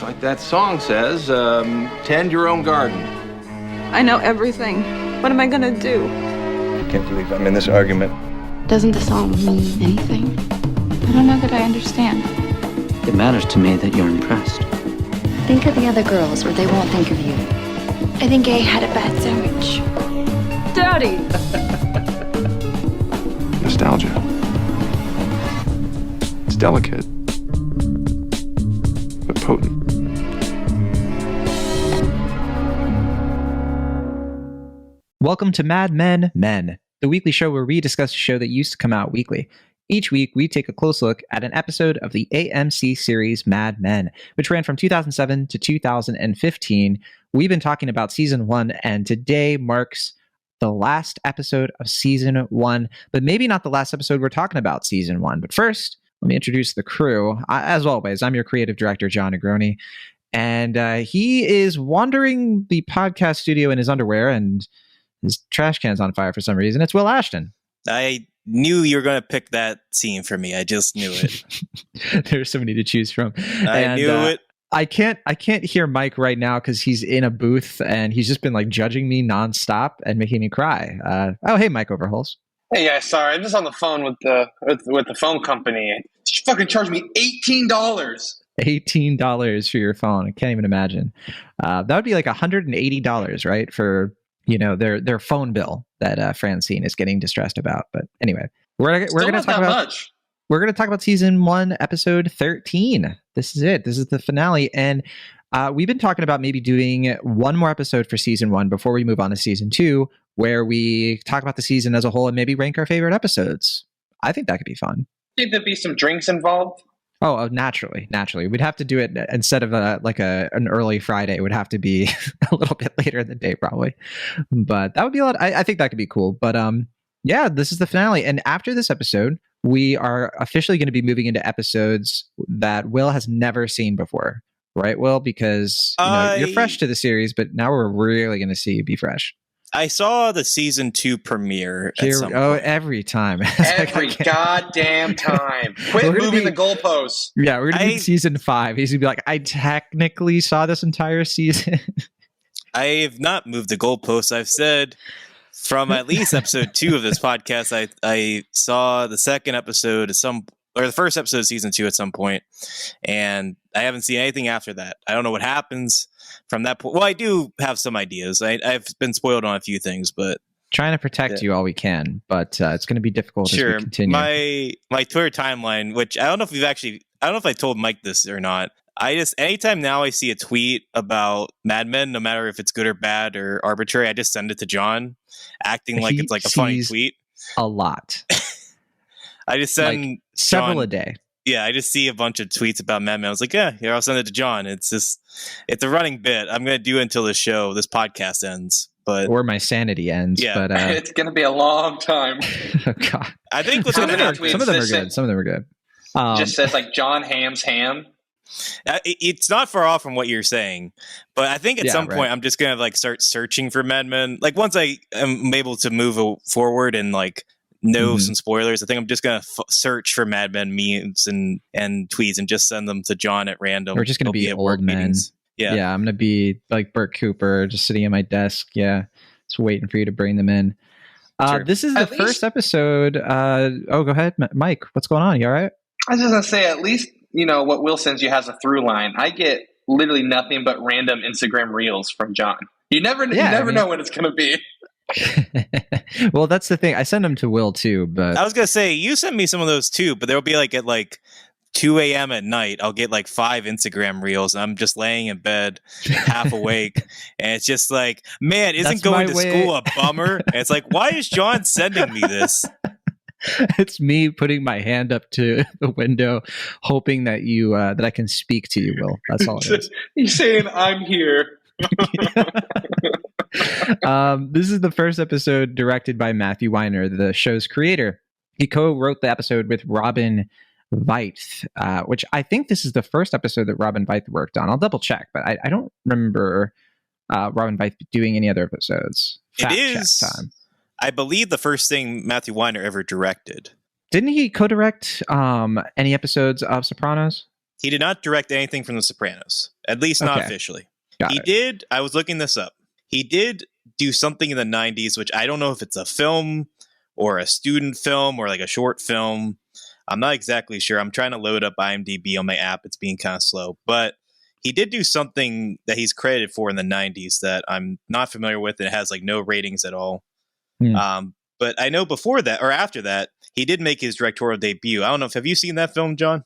Like that song says, tend your own garden. I know everything. What am I gonna do? I can't believe I'm in this argument. Doesn't this all mean anything? I don't know that I understand. It matters to me that you're impressed. Think of the other girls where they won't think of you. I think I had a bad sandwich. Daddy! Nostalgia. It's delicate, but potent. Welcome to Mad Men Men, the weekly show where we discuss a show that used to come out weekly. Each week, we take a close look at an episode of the AMC series Mad Men, which ran from 2007 to 2015. We've been talking about season 1, and today marks the last episode of season 1, but maybe not the last episode we're talking about season 1. But first, let me introduce the crew. As always, I'm your creative director, Jon Negroni, and he is wandering the podcast studio in his underwear, and his trash can's on fire for some reason. It's Will Ashton. I knew you were going to pick that scene for me. I just knew it. There's so many to choose from. I knew it. I can't hear Mike right now because he's in a booth and he's just been like judging me nonstop and making me cry. Hey, Mike Overhols. Hey guys, sorry, I'm just on the phone with the phone company. She fucking charged me $18. $18 for your phone. I can't even imagine. That would be like $180, right? For their phone bill that Francine is getting distressed about. But anyway, we're going to talk about much. We're going to talk about season 1, episode 13. This is it. This is the finale. And we've been talking about maybe doing one more episode for season 1 before we move on to season 2, where we talk about the season as a whole and maybe rank our favorite episodes. I think that could be fun. Think there'd be some drinks involved? Oh, naturally. We'd have to do it instead of an early Friday. It would have to be a little bit later in the day, probably. But that would be a lot. I think that could be cool. But yeah, this is the finale. And after this episode, we are officially going to be moving into episodes that Will has never seen before. Right, Will? Because you're fresh to the series, but now we're really going to see you be fresh. I saw the season 2 premiere. Every time. Every goddamn time. Quit moving the goalposts. Yeah, we're going to be season 5. He's going to be like, I technically saw this entire season. I have not moved the goalposts. I've said from at least episode 2 of this podcast, I saw the second episode the first episode of season 2 at some point, and I haven't seen anything after that. I don't know what happens from that point. Well, I do have some ideas. I've been spoiled on a few things, but trying to protect you all we can, but it's going to be difficult as we continue. My Twitter timeline, which I don't know if I told Mike this or not. Anytime now I see a tweet about Mad Men, no matter if it's good or bad or arbitrary, I just send it to John, acting like it's like a funny tweet. A lot. I just send like several John, a day. Yeah, I just see a bunch of tweets about Mad Men. I was like, yeah, here, I'll send it to John. It's a running bit. I'm going to do it until this podcast ends. Or my sanity ends. Yeah. But, it's going to be a long time. Oh, God. I think some of them are good. Just says like Jon Hamm's ham. It's not far off from what you're saying, but I think at some point I'm just going to like start searching for Mad Men. Like once I am able to move forward and like know some spoilers, I think I'm just going to search for Mad Men memes and tweets and just send them to John at random. We're just going to be old men. Meetings. Yeah, I'm going to be like Burt Cooper, just sitting at my desk. Yeah, just waiting for you to bring them in. Sure. This is the first episode. Go ahead, Mike. What's going on? You all right? I was just going to say, at least, what Will sends you has a through line. I get literally nothing but random Instagram reels from John. You never know when it's going to be. Well, that's the thing. I send them to Will too, but I was gonna say you send me some of those too, but there'll be like at like 2 a.m. at night, I'll get like 5 Instagram reels, and I'm just laying in bed, half awake, and it's just like, man, isn't going to school a bummer? And it's like, why is John sending me this? It's me putting my hand up to the window, hoping that that I can speak to you, Will. That's all it is. You're saying I'm here. This is the first episode directed by Matthew Weiner, the show's creator. He co-wrote the episode with Robin Veith, which I think this is the first episode that Robin Veith worked on. I'll double check, but I don't remember Robin Veith doing any other episodes. It is, I believe, the first thing Matthew Weiner ever directed. Didn't he co-direct any episodes of Sopranos? He did not direct anything from The Sopranos. At least not Okay. officially. Got He it. did. I was looking this up. He did do something in the 90s, which I don't know if it's a film or a student film or like a short film. I'm not exactly sure. I'm trying to load up IMDb on my app. It's being kind of slow. But he did do something that he's credited for in the 90s that I'm not familiar with. And it has like no ratings at all. But I know before that or after that, he did make his directorial debut. I don't know if have you seen that film, John?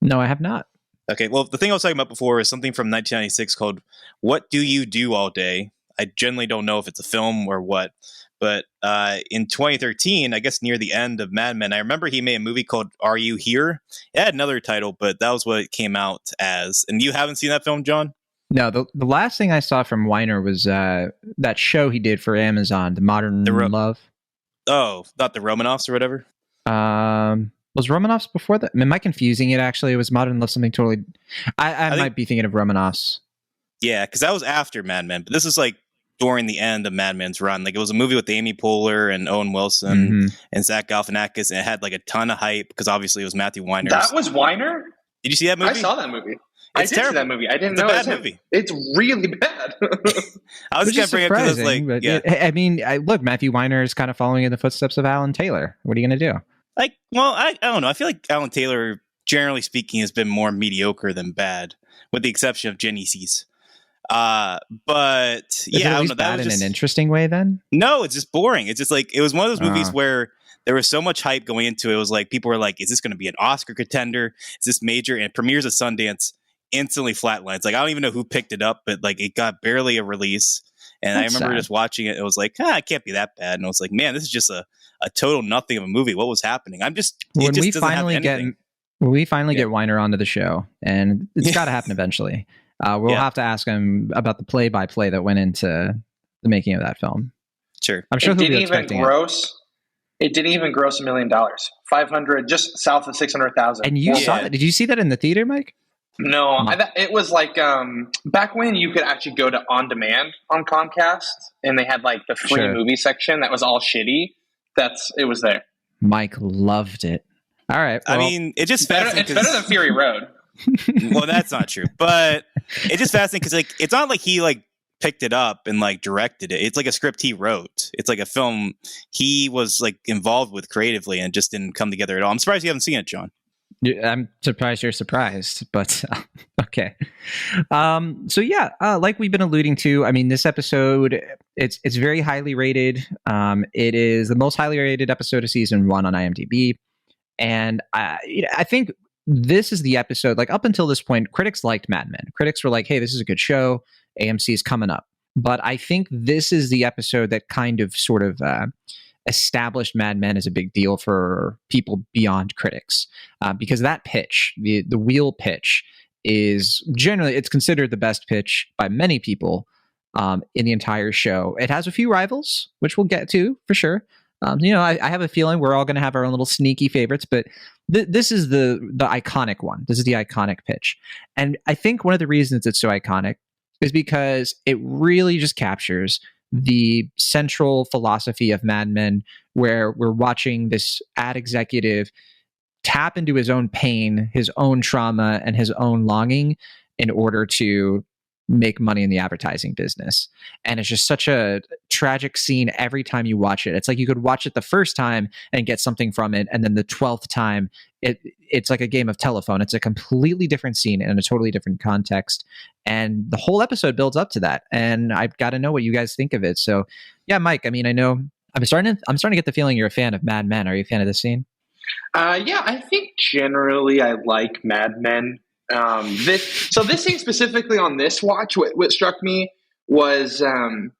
No, I have not. Okay, well, the thing I was talking about before is something from 1996 called What Do You Do All Day? I generally don't know if it's a film or what, but in 2013, I guess near the end of Mad Men, I remember he made a movie called Are You Here? It had another title, but that was what it came out as. And you haven't seen that film, John? No, the last thing I saw from Weiner was that show he did for Amazon, The Modern Love. Oh, not the Romanoffs or whatever? Was Romanoffs before that? Am I confusing it, actually? It was Modern Love something totally... I might be thinking of Romanoffs. Yeah, because that was after Mad Men, but this is like during the end of Mad Men's run. Like it was a movie with Amy Poehler and Owen Wilson and Zach Galifianakis, and it had like a ton of hype because obviously it was Matthew Weiner. That was Weiner? Did you see that movie? I saw that movie. It's I did see that movie. I didn't know it's a bad movie. It's really bad. I was just going to bring it up because like, but yeah. Look, Matthew Weiner is kind of following in the footsteps of Alan Taylor. What are you going to do? Like, well, I don't know. I feel like Alan Taylor, generally speaking, has been more mediocre than bad, with the exception of Jenny C's. But yeah, at least bad in an interesting way. Then no, it's just boring. It's just like it was one of those movies where there was so much hype going into it. It was like people were like, "Is this going to be an Oscar contender? Is this major?" And it premieres at Sundance, instantly flatlines. Like I don't even know who picked it up, but like it got barely a release. And I remember just watching it. It was like, it can't be that bad. And I was like, man, this is just a total nothing of a movie. What was happening? When we finally get Weiner onto the show, and it's got to happen eventually. We'll have to ask him about the play-by-play that went into the making of that film. Sure, I'm sure he'll be expecting it. It didn't even gross $1 million. 500, just south of 600,000. And you saw that? Did you see that in the theater, Mike? No, it was like back when you could actually go to On Demand on Comcast, and they had like the free movie section that was all shitty. It was there. Mike loved it. All right. Well, I mean, it's just fascinating. It's better than Fury Road. Well, that's not true, but it's just fascinating because like it's not like he like picked it up and like directed it. It's like a script he wrote. It's like a film he was like involved with creatively and just didn't come together at all. I'm surprised you haven't seen it, John. I'm surprised you're surprised, but okay. So yeah, like we've been alluding to, I mean, this episode, it's very highly rated. It is the most highly rated episode of season 1 on IMDb. And I think this is the episode, like up until this point, critics liked Mad Men. Critics were like, hey, this is a good show. AMC is coming up. But I think this is the episode that kind of sort of established Mad Men as a big deal for people beyond critics, because that pitch, the wheel pitch, is generally, it's considered the best pitch by many people in the entire show. It has a few rivals, which we'll get to for sure. I have a feeling we're all going to have our own little sneaky favorites, but this is the iconic one. This is the iconic pitch. And I think one of the reasons it's so iconic is because it really just captures the central philosophy of Mad Men, where we're watching this ad executive tap into his own pain, his own trauma, and his own longing in order to make money in the advertising business. And it's just such a tragic scene every time you watch it. It's like you could watch it the first time and get something from it, and then the 12th time it's like a game of telephone. It's a completely different scene in a totally different context, and the whole episode builds up to that. And I've got to know what you guys think of it. So yeah, Mike, I mean, I know I'm starting to get the feeling you're a fan of Mad Men. Are you a fan of this scene? Yeah, I think generally I like Mad Men. This scene specifically on this watch, what struck me was, and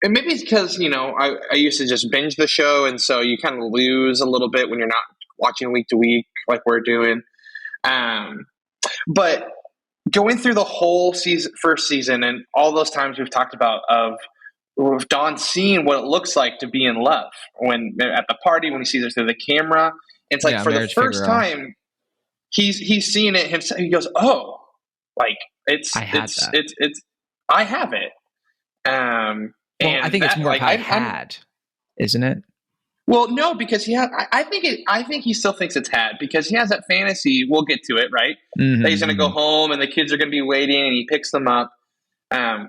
maybe it's because, I used to just binge the show, and so you kind of lose a little bit when you're not watching week to week like we're doing. But going through the whole first season, and all those times we've talked about of Don seeing what it looks like to be in love when at the party, when he sees her through the camera, it's like for the first time he's seeing it himself. He goes, "Oh, like I have it." And I think it's more like, isn't it? Well, no, because I think he still thinks it's had because he has that fantasy. We'll get to it, right? Mm-hmm. That he's going to go home and the kids are going to be waiting, and he picks them up.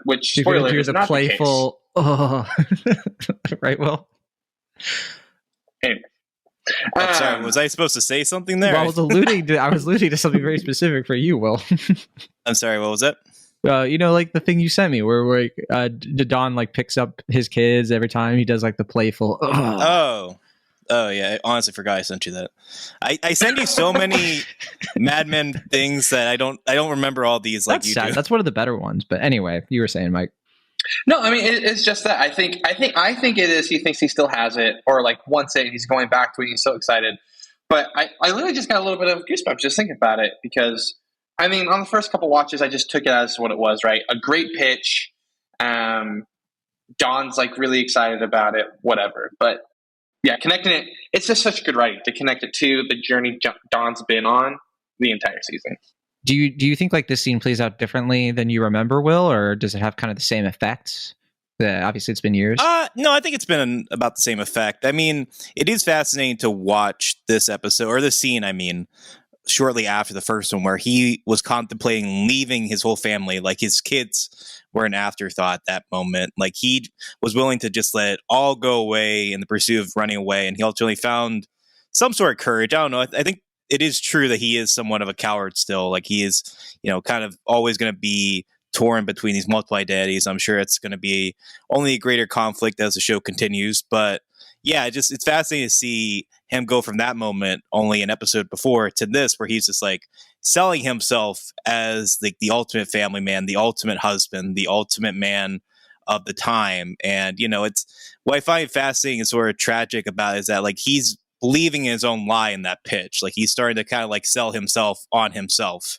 Which You're spoiler do is the not playful. Right, Will. The case. I'm sorry, was I supposed to say something there? Well, I was alluding to something very specific for you, Will. I'm sorry, what was that? Like the thing you sent me, where Don like picks up his kids every time he does like the playful. Oh yeah. I honestly forgot I sent you that. I send you so many Mad Men things that I don't remember all these like That's you sad. do. That's one of the better ones. But anyway, you were saying, Mike. No, I mean it's just that I think it is. He thinks he still has it, or like wants it. He's going back to it. He's so excited. But I literally just got a little bit of goosebumps just thinking about it because I mean on the first couple watches I just took it as what it was. Right, a great pitch. Don's like really excited about it. Whatever, but yeah, connecting it. It's just such good writing to connect it to the journey Don's been on the entire season. Do you think like this scene plays out differently than you remember, Will, or does it have kind of the same effects? Obviously, it's been years. No, I think it's been about the same effect. I mean, it is fascinating to watch this episode or this scene. I mean, shortly after the first one, where he was contemplating leaving his whole family, like his kids were an afterthought at that moment. Like he was willing to just let it all go away in the pursuit of running away, and he ultimately found some sort of courage. I don't know. I think it is true that he is somewhat of a coward still. Like he is, kind of always going to be torn between these multiple identities. I'm sure it's going to be only a greater conflict as the show continues. But yeah, it's fascinating to see him go from that moment only an episode before to this, where he's just like selling himself as like the ultimate family man, the ultimate husband, the ultimate man of the time. And, it's what I find fascinating and sort of tragic about it is that like he's believing in his own lie in that pitch. Like he's starting to kind of like sell himself on himself.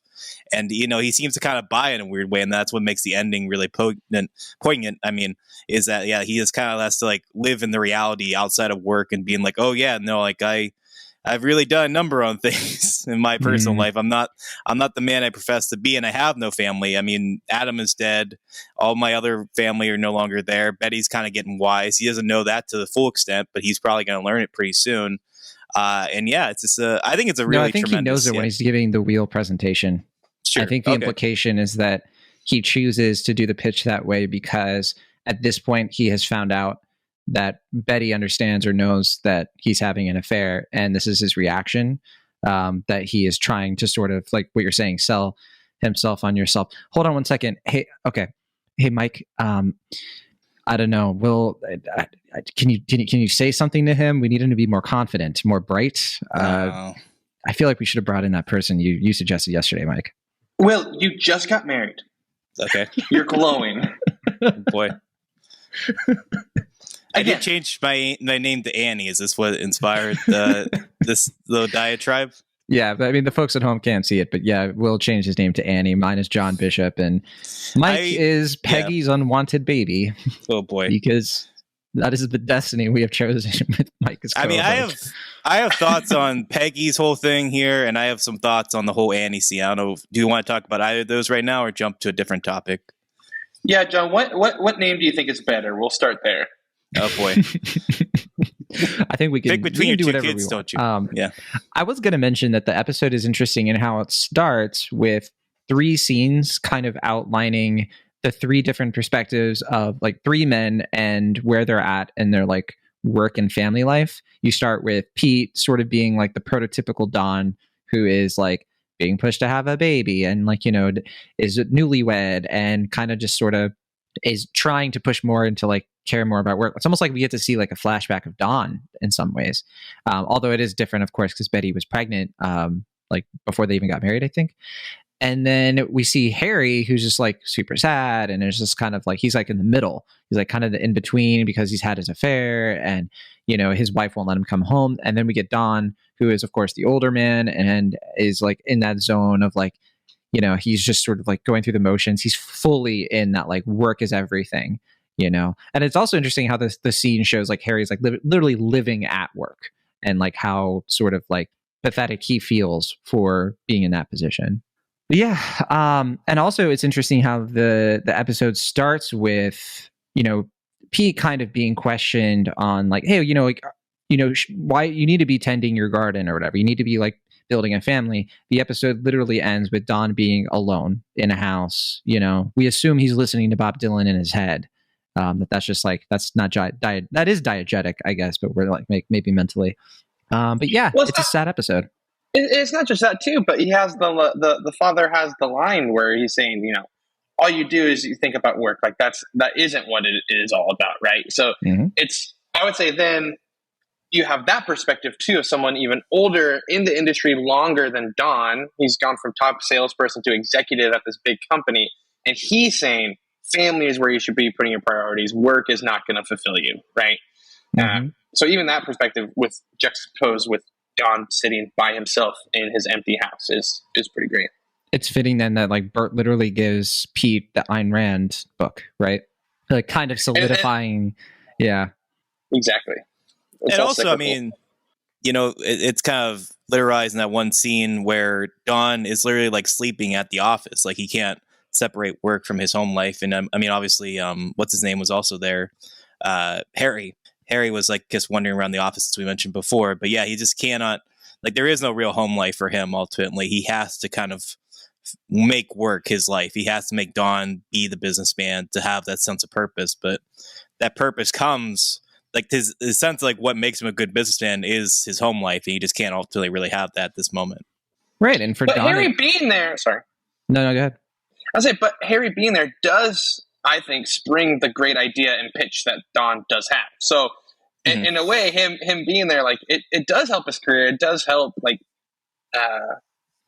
And, he seems to kind of buy it in a weird way. And that's what makes the ending really poignant. I mean, is that, yeah, he just kind of has to like live in the reality outside of work and being like, oh yeah, no, like I've really done a number on things in my personal life. I'm not the man I profess to be, and I have no family. I mean, Adam is dead. All my other family are no longer there. Betty's kind of getting wise. He doesn't know that to the full extent, but he's probably going to learn it pretty soon. And yeah, it's just I think it's a really. No, I think he knows it when he's giving the wheel presentation. Sure. I think the implication is that he chooses to do the pitch that way because at this point he has found out that Betty understands or knows that he's having an affair, and this is his reaction. That he is trying to sort of like what you're saying, sell himself on yourself. Hold on one second. Hey, Mike. I don't know. Will, can you say something to him? We need him to be more confident, more bright. I feel like we should have brought in that person you suggested yesterday, Mike. Will, you just got married. Okay. You're glowing. Boy. I did change my name to Annie. Is this what inspired this little diatribe? Yeah, but I mean, the folks at home can't see it, but yeah, Will changed his name to Annie. Mine is John Bishop, and Mike is Peggy's unwanted baby. Oh boy, because that is the destiny we have chosen with Mike. I mean, I have thoughts on Peggy's whole thing here, and I have some thoughts on the whole Annie scene. I don't know. Do you want to talk about either of those right now, or jump to a different topic? Yeah, John. What name do you think is better? We'll start there. Oh boy. I think we can pick between your do two whatever kids, we want. Don't you? Yeah. I was going to mention that the episode is interesting in how it starts with 3 scenes kind of outlining the 3 different perspectives of like 3 men and where they're at in their like work and family life. You start with Pete sort of being like the prototypical Don who is like being pushed to have a baby and like, is newlywed and kind of just sort of is trying to push more into like care more about work. It's almost like we get to see like a flashback of Dawn in some ways. Although it is different, of course, because Betty was pregnant like before they even got married, I think. And then we see Harry, who's just like super sad. And there's just kind of like, he's like in the middle. He's like kind of the in between because he's had his affair and, his wife won't let him come home. And then we get Don, who is of course the older man and is like in that zone of like, he's just sort of like going through the motions. He's fully in that like work is everything, and it's also interesting how the scene shows like Harry's like literally living at work and like how sort of like pathetic he feels for being in that position. But yeah. And also it's interesting how the episode starts with, Pete kind of being questioned on like, hey, like, why you need to be tending your garden or whatever. You need to be like building a family. The episode literally ends with Don being alone in a house. We assume he's listening to Bob Dylan in his head. That's just like, that's not that is diegetic, I guess, but we're like maybe mentally. But yeah, it's a sad episode. It's not just that too, but he has the father has the line where he's saying, all you do is you think about work. Like that isn't what it is all about, right? So I would say then you have that perspective too of someone even older in the industry longer than Don. He's gone from top salesperson to executive at this big company, and he's saying family is where you should be putting your priorities. Work is not going to fulfill you, right? So even that perspective with juxtaposed with Don sitting by himself in his empty house is pretty great. It's fitting then that like Bert literally gives Pete the Ayn Rand book, right? Like kind of solidifying. Yeah, exactly. It's and also, cyclical. It's kind of literized in that one scene where Don is literally like sleeping at the office. Like he can't separate work from his home life. And obviously, what's his name was also there. Harry was like just wandering around the office, as we mentioned before. But yeah, he just cannot, like, there is no real home life for him. Ultimately, he has to kind of make work his life. He has to make Don be the businessman to have that sense of purpose. But that purpose comes, like, his sense of like what makes him a good businessman is his home life. And he just can't ultimately really have that at this moment. Right. And for but Don, Harry being there, sorry. No, go ahead. I'll say, but Harry being there does, I think, spring the great idea and pitch that Don does have. So in a way, him being there, like it does help his career. It does help like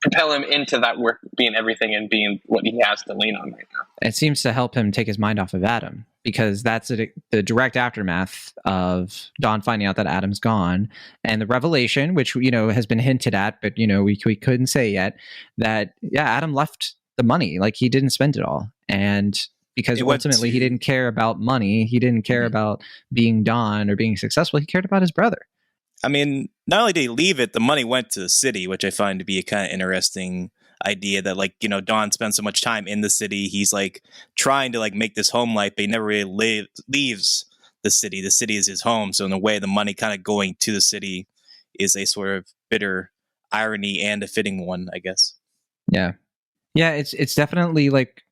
propel him into that work being everything and being what he has to lean on right now. It seems to help him take his mind off of Adam, because that's the direct aftermath of Don finding out that Adam's gone, and the revelation, which has been hinted at, but we couldn't say yet, that Adam left the money, like he didn't spend it all, and because ultimately he didn't care about money, he didn't care about being Don or being successful, he cared about his brother. I mean, not only did he leave it, the money went to the city, which I find to be a kind of interesting idea, that like, Don spends so much time in the city. He's like trying to like make this home life, but he never really leaves the city. The city is his home. So in a way, the money kind of going to the city is a sort of bitter irony and a fitting one, I guess. Yeah. Yeah. It's definitely like,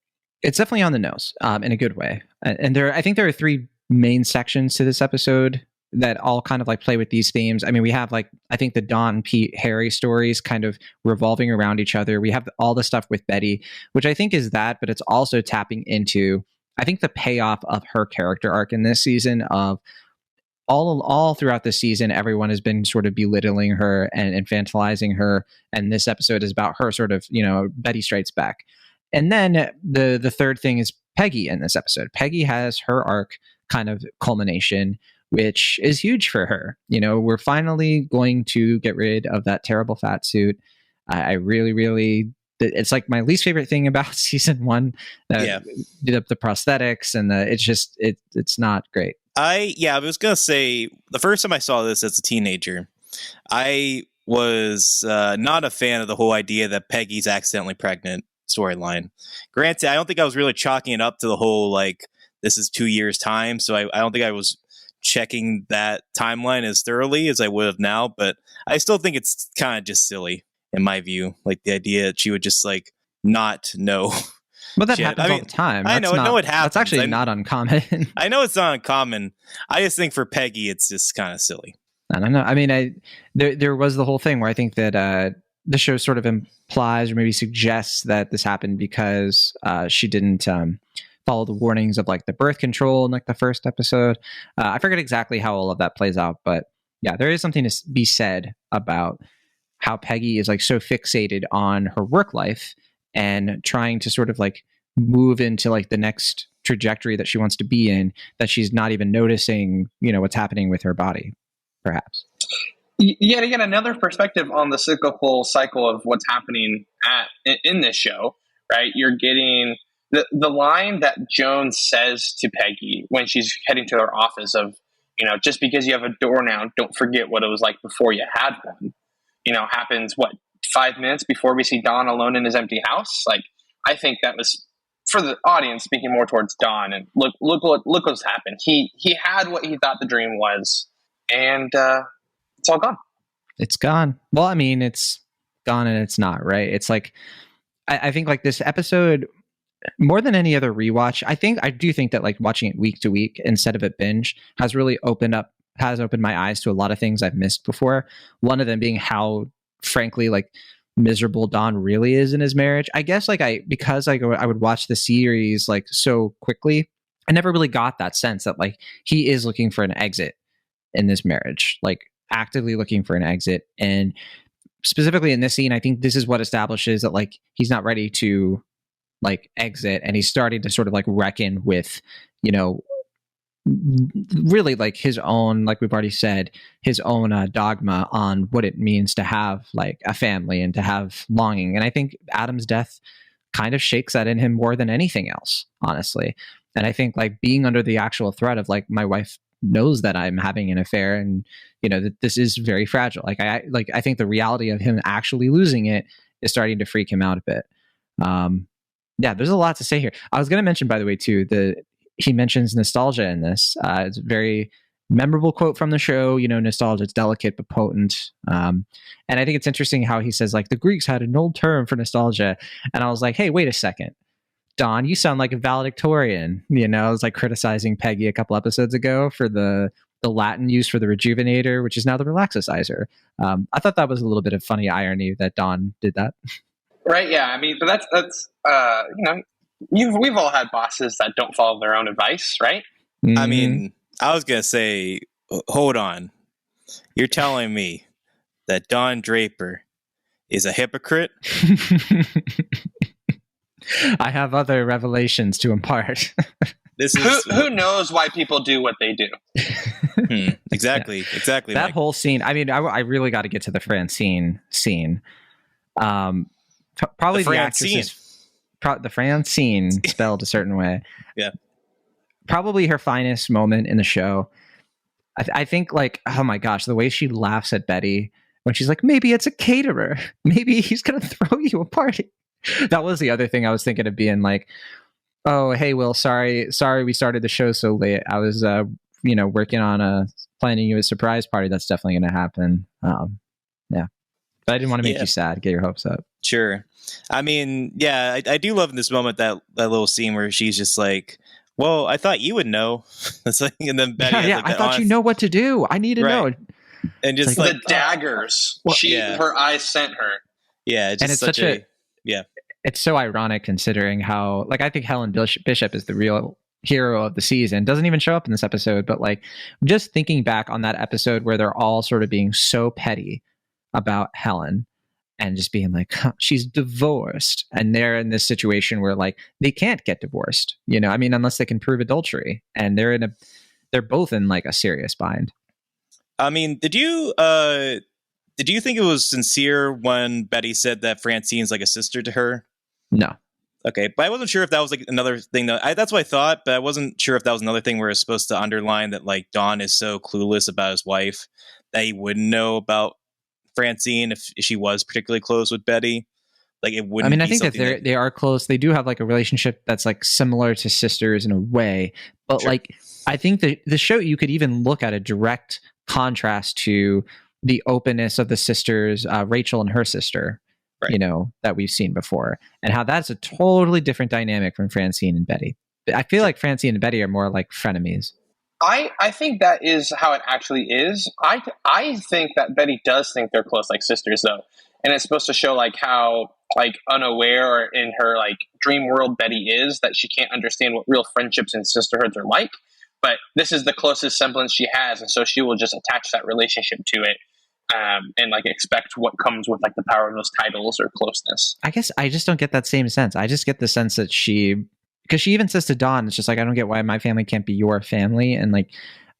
it's definitely on the nose in a good way. And I think there are three main sections to this episode that all kind of like play with these themes. I mean, we have like, I think the Don, Pete, Harry stories kind of revolving around each other. We have all the stuff with Betty, which I think is that, but it's also tapping into, I think, the payoff of her character arc in this season of all throughout the season, everyone has been sort of belittling her and infantilizing her. And this episode is about her sort of, Betty strikes back. And then the third thing is Peggy in this episode. Peggy has her arc kind of culmination, which is huge for her. We're finally going to get rid of that terrible fat suit. I really, it's like my least favorite thing about season one. The prosthetics and it's not great. I was going to say, the first time I saw this as a teenager, I was not a fan of the whole idea that Peggy's accidentally pregnant storyline. Granted, I don't think I was really chalking it up to the whole, like, this is 2 years time. So I don't think I was checking that timeline as thoroughly as I would have now, but I still think it's kind of just silly in my view. Like the idea that she would just like not know. But that happens all the time. I know it happens. That's actually not uncommon. I know it's not uncommon. I just think for Peggy, it's just kind of silly. I don't know. I mean, there was the whole thing where I think that the show sort of implies or maybe suggests that this happened because she didn't follow the warnings of like the birth control in like the first episode. I forget exactly how all of that plays out, but yeah, there is something to be said about how Peggy is like so fixated on her work life and trying to sort of like move into like the next trajectory that she wants to be in, that she's not even noticing, what's happening with her body, perhaps. Yet again, another perspective on the cyclical cycle of what's happening in this show, right? You're getting the line that Joan says to Peggy when she's heading to her office of, just because you have a door now, don't forget what it was like before you had one, happens, 5 minutes before we see Don alone in his empty house. Like, I think that was for the audience speaking more towards Don, and look what's happened. He had what he thought the dream was, and it's all gone. It's gone. Well, I mean, it's gone and it's not, right? It's like, I think like this episode, more than any other rewatch, I do think that like watching it week to week instead of a binge has really opened my eyes to a lot of things I've missed before. One of them being how, frankly, like miserable Don really is in his marriage. I guess like because I would watch the series like so quickly, I never really got that sense that like he is looking for an exit in this marriage, like actively looking for an exit. And specifically in this scene, I think this is what establishes that like he's not ready to like exit, and he's starting to sort of like reckon with, you know, really like his own, like we've already said, his own dogma on what it means to have like a family and to have longing. And I think Adam's death kind of shakes that in him more than anything else, honestly. And I think like being under the actual threat of like, my wife knows that I'm having an affair, and you know that this is very fragile. I think the reality of him actually losing it is starting to freak him out a bit. Yeah, there's a lot to say here. I was going to mention, by the way, too, he mentions nostalgia in this. It's a very memorable quote from the show. You know, nostalgia is delicate but potent. And I think it's interesting how he says like the Greeks had an old term for nostalgia, and I was like, hey, wait a second. Don, you sound like a valedictorian. You know, I was like criticizing Peggy a couple episodes ago for the Latin use for the rejuvenator, which is now the relaxicizer. I thought that was a little bit of funny irony that Don did that. Right? Yeah. I mean, but that's you know, we've all had bosses that don't follow their own advice, right? Mm-hmm. I mean, I was gonna say, hold on, you're telling me that Don Draper is a hypocrite? I have other revelations to impart. This is who knows why people do what they do. Exactly. That Mike. whole scene. I mean, I really got to get to the Francine scene. Probably the actress, the Francine spelled a certain way. Yeah. Probably her finest moment in the show. I think like, oh my gosh, the way she laughs at Betty when she's like, maybe it's a caterer. Maybe he's going to throw you a party. That was the other thing I was thinking of, being like, oh, hey, Will, sorry we started the show so late. I was, working on planning you a surprise party. That's definitely going to happen. Yeah. But I didn't want to make you sad, get your hopes up. Sure. I mean, yeah, I do love in this moment that little scene where she's just like, well, I thought you would know. It's like, and then Betty, yeah, I thought you know what to do. I need to know. And just like the daggers, her eyes sent her. Yeah, just and it's such a it's so ironic considering how, like, I think Helen Bishop is the real hero of the season. Doesn't even show up in this episode, but like just thinking back on that episode where they're all sort of being so petty about Helen and just being like, she's divorced, and they're in this situation where like they can't get divorced, you know, I mean, unless they can prove adultery, and they're both in like a serious bind. I mean, did you think it was sincere when Betty said that Francine's like a sister to her? No. Okay, but I wasn't sure if that was like another thing that's what I thought, but I wasn't sure if that was another thing where it's supposed to underline that like Don is so clueless about his wife that he wouldn't know about Francine if she was particularly close with Betty. Like it wouldn't. I mean, I think that they are close. They do have like a relationship that's like similar to sisters in a way, but sure. Like I think that the show, you could even look at a direct contrast to the openness of the sisters, Rachel and her sister. Right. You know, that we've seen before, and how that's a totally different dynamic from Francine and Betty. I feel like Francine and Betty are more like frenemies. I think that is how it actually is. I think that Betty does think they're close like sisters, though, and it's supposed to show like how like unaware or in her like dream world Betty is, that she can't understand what real friendships and sisterhoods are like. But this is the closest semblance she has, and so she will just attach that relationship to it. And like expect what comes with like the power of those titles or closeness. I guess I just don't get that same sense. I just get the sense that because she even says to Dawn, it's just like, I don't get why my family can't be your family. And like,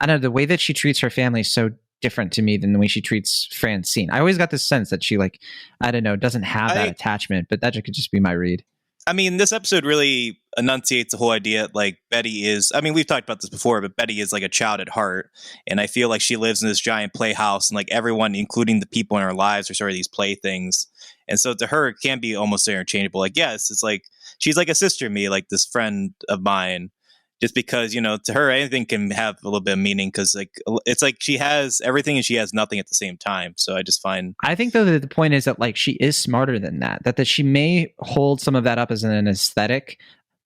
I don't know, the way that she treats her family is so different to me than the way she treats Francine. I always got this sense that she like, I don't know, doesn't have that attachment, but that could just be my read. I mean, this episode really enunciates the whole idea, like Betty is, I mean, we've talked about this before, but Betty is like a child at heart. And I feel like she lives in this giant playhouse, and like everyone, including the people in her lives, are sort of these playthings. And so to her, it can be almost interchangeable. Like, yes, it's like, she's like a sister to me, like this friend of mine. just because, to her, anything can have a little bit of meaning, because like it's like she has everything and she has nothing at the same time. So I just find, I think though that the point is that like she is smarter than that she may hold some of that up as an aesthetic,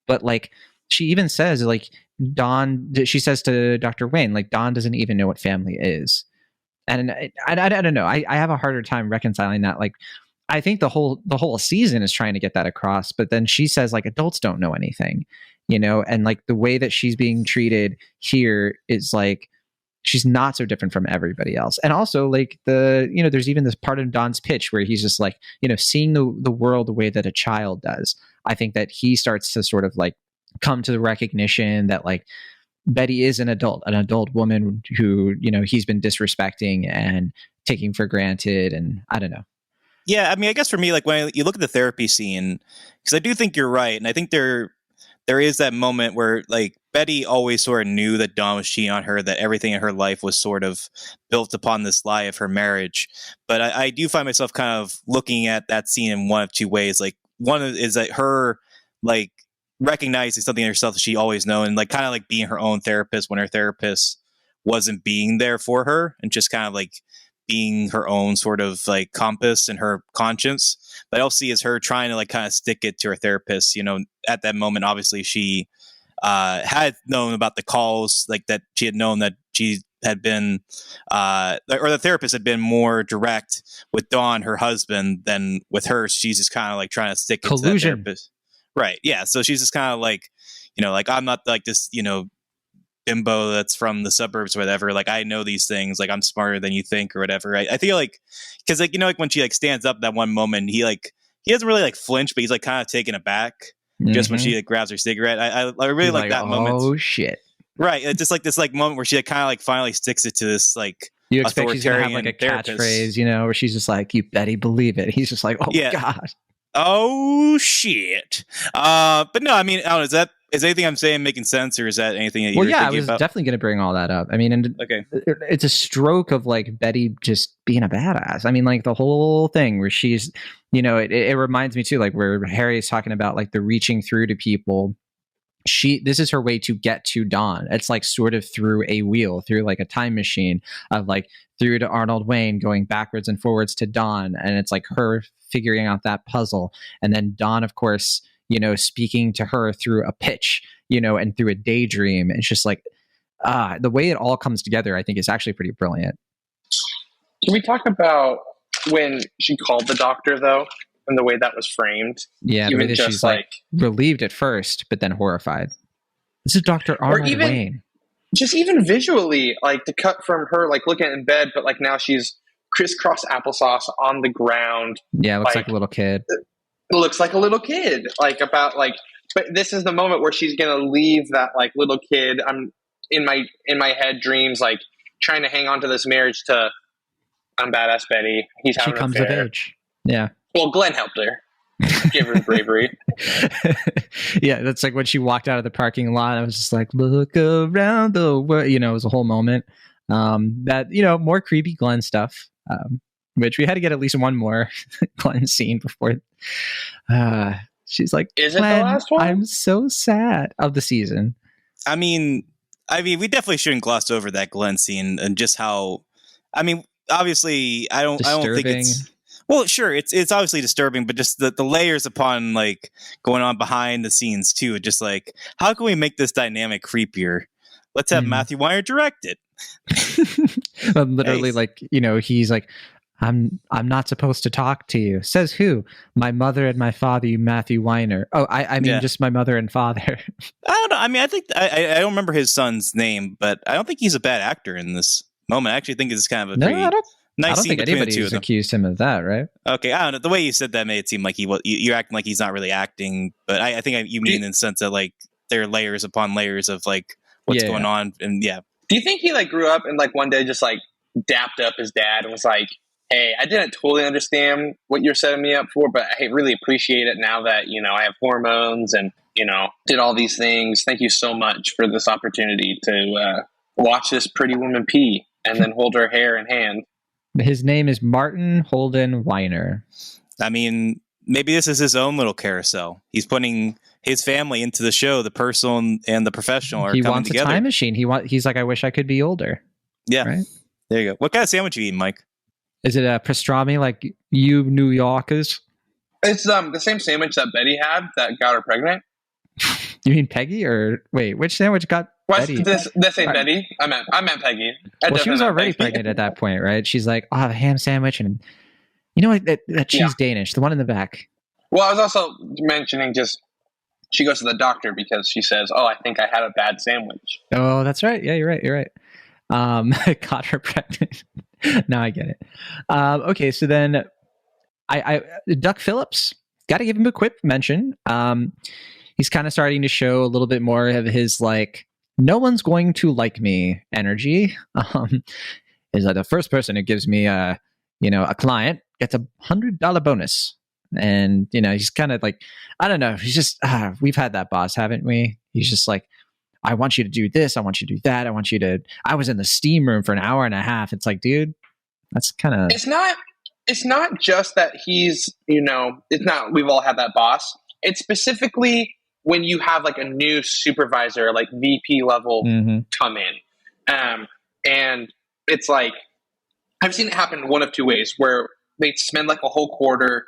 but like she even says like she says to Dr. Wayne, like Dawn doesn't even know what family is. And I don't know. I have a harder time reconciling that. Like, I think the whole season is trying to get that across, but then she says like adults don't know anything, and like the way that she's being treated here is like she's not so different from everybody else. And also like there's even this part of Don's pitch where he's just like, seeing the world the way that a child does. I think that he starts to sort of like come to the recognition that like Betty is an adult woman who, he's been disrespecting and taking for granted. And I don't know. Yeah, I mean, I guess for me, like when you look at the therapy scene, because I do think you're right, and I think there is that moment where like Betty always sort of knew that Dawn was cheating on her, that everything in her life was sort of built upon this lie of her marriage. But I do find myself kind of looking at that scene in one of two ways. Like one is that her like recognizing something in herself that she always known, and like kind of like being her own therapist when her therapist wasn't being there for her, and just kind of like being her own sort of like compass and her conscience. But I also see as her trying to like kind of stick it to her therapist. At that moment, obviously she had known about the calls, like that she had known that she had been or the therapist had been more direct with Dawn, her husband, than with her. So she's just kind of like trying to stick it to that therapist. Right. Yeah. So she's just kind of like, like I'm not like this, bimbo that's from the suburbs or whatever. Like I know these things, like I'm smarter than you think or whatever. I feel like, because like, like when she like stands up that one moment, he doesn't really like flinch, but he's like kind of taken aback just when she like grabs her cigarette. I really like that moment. Oh shit. Right. It's just like this like moment where she like kind of like finally sticks it to this like you expect she's gonna have like a therapist. Catchphrase, where she's just like, you Betty believe it. He's just like, oh yeah. God. Oh shit. But no, I mean, I don't know, is anything I'm saying making sense, or is that anything that you're thinking about? Well, yeah, I was definitely going to bring all that up. I mean, and okay, it's a stroke of like Betty just being a badass. I mean, like the whole thing where she's, it reminds me too, like where Harry's talking about like the reaching through to people. This is her way to get to Dawn. It's like sort of through a wheel, through like a time machine of like through to Arnold Wayne, going backwards and forwards to Dawn. And it's like her figuring out that puzzle. And then Dawn, of course, speaking to her through a pitch, and through a daydream. It's just like, the way it all comes together, I think is actually pretty brilliant. Can we talk about when she called the doctor though, and the way that was framed? Yeah, the way that she's like relieved at first, but then horrified. This is Dr. Arnold Wayne. Just even visually, like the cut from her, like looking in bed, but like now she's crisscross applesauce on the ground. Yeah, it looks like a little kid. It looks like a little kid, like about like, but this is the moment where she's going to leave that like little kid. I'm in my head dreams, like trying to hang on to this marriage to I'm badass Betty. He's having she comes an of affair. age. Yeah. Well, Glenn helped her. Give her the bravery. Yeah, that's like when she walked out of the parking lot. I was just like, look around the world. It was a whole moment. That, more creepy Glenn stuff. Which we had to get at least one more Glenn scene before. She's like, is it the last one? I'm so sad of the season. I mean, we definitely shouldn't gloss over that Glenn scene and just how. I mean, obviously, I don't think it's. Well, sure, it's obviously disturbing, but just the layers upon like going on behind the scenes too. Just like, how can we make this dynamic creepier? Let's have Matthew Weiner direct it. Literally, like he's like, I'm not supposed to talk to you. Says who? My mother and my father, you Matthew Weiner. Oh, I mean, just my mother and father. I don't know. I mean, I think I don't remember his son's name, but I don't think he's a bad actor in this moment. I actually think it's kind of a pretty nice I don't scene think anybody's accused him of that, right? Okay, I don't know. The way you said that made it seem like you're acting like he's not really acting, but I think you mean in the sense that like there are layers upon layers of like what's going on, and yeah. Do you think he like grew up and like one day just like dapped up his dad and was like, hey, I didn't totally understand what you're setting me up for, but I really appreciate it now that, I have hormones and, did all these things. Thank you so much for this opportunity to watch this pretty woman pee and then hold her hair in hand. His name is Martin Holden Weiner. I mean, maybe this is his own little carousel. He's putting his family into the show. The personal and the professional are coming together. He wants a time machine. He's like, I wish I could be older. Yeah. Right? There you go. What kind of sandwich you eating, Mike? Is it a pastrami like you New Yorkers? It's the same sandwich that Betty had that got her pregnant. You mean Peggy, or wait, which sandwich got Betty? This ain't Betty. I meant Peggy. Well, she was already pregnant at that point, right? She's like, oh, a ham sandwich, and you know what? That cheese Danish, the one in the back. Well, I was also mentioning just she goes to the doctor because she says, "Oh, I think I had a bad sandwich." Oh, that's right. Yeah, you're right. Got her pregnant. Now I get it. Okay, so then I Duck Phillips, got to give him a quick mention. He's kind of starting to show a little bit more of his like, no one's going to like me energy. Is like the first person who gives me a client gets $100 bonus. And, he's kind of like, I don't know. He's just, we've had that boss, haven't we? He's just like, I want you to do this. I want you to do that. I was in the steam room for an hour and a half. It's like, dude, that's kind of. It's not just that he's, it's not, we've all had that boss. It's specifically when you have like a new supervisor, like VP level come in. And it's like, I've seen it happen one of two ways, where they spend like a whole quarter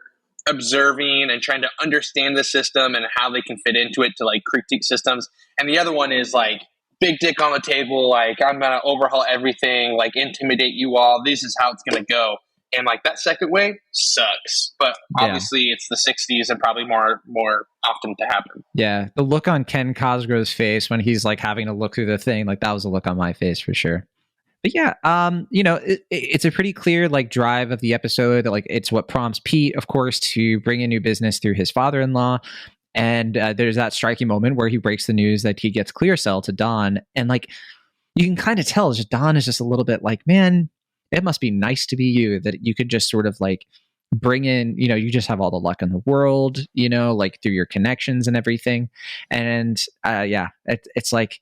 observing and trying to understand the system and how they can fit into it to like critique systems. And the other one is like big dick on the table, like I'm going to overhaul everything, like intimidate you all. This is how it's going to go. And like that second way sucks, but obviously it's the 60s and probably more often to happen. Yeah, the look on Ken Cosgrove's face when he's like having to look through the thing, like that was a look on my face for sure. But yeah, it's a pretty clear like drive of the episode. Like it's what prompts Pete, of course, to bring in new business through his father-in-law. And there's that striking moment where he breaks the news that he gets clear cell to Don, and like you can kind of tell, just Don is just a little bit like, man, it must be nice to be you, that you could just sort of like bring in, you just have all the luck in the world, like through your connections and everything. And it's like,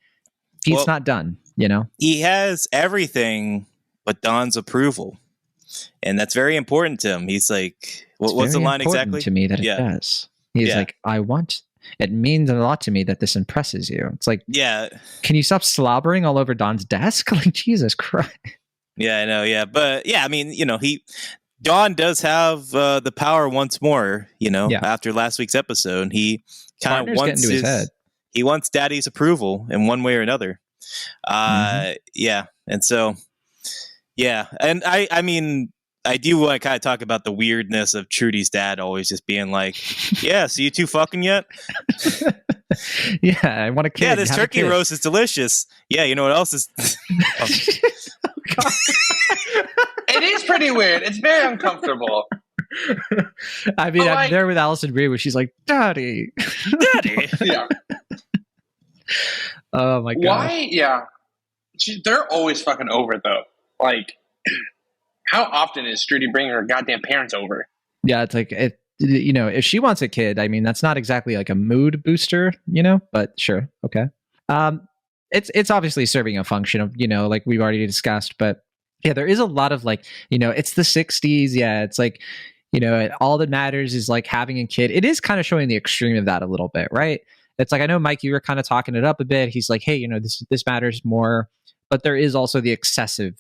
Pete's not done, He has everything but Don's approval. And that's very important to him. He's like, what's the line exactly? To me that it does. He's like, it means a lot to me that this impresses you. It's like, can you stop slobbering all over Don's desk? Like, Jesus Christ. Yeah, I know. Yeah, but I mean, Don does have the power once more. After last week's episode, he kind of wants his head. He wants Daddy's approval in one way or another. Yeah, and so and I mean, I do want to kind of talk about the weirdness of Trudy's dad always just being like, "Yeah, so you two fucking yet?" Yeah, I want a kid. Yeah, this turkey roast is delicious. Yeah, you know what else is? It is pretty weird. It's very uncomfortable. I mean, I'm there with Allison Brie where she's like, Daddy. Yeah. Oh my god. Why? Yeah. They're always fucking over though. Like, how often is Trudy bringing her goddamn parents over? Yeah, it's like, if she wants a kid, I mean, that's not exactly like a mood booster, but sure. Okay. It's obviously serving a function of, like we've already discussed, but yeah, there is a lot of like, it's the 60s. Yeah. It's like, all that matters is like having a kid. It is kind of showing the extreme of that a little bit, right? It's like, I know, Mike, you were kind of talking it up a bit. He's like, hey, this matters more, but there is also the excessive,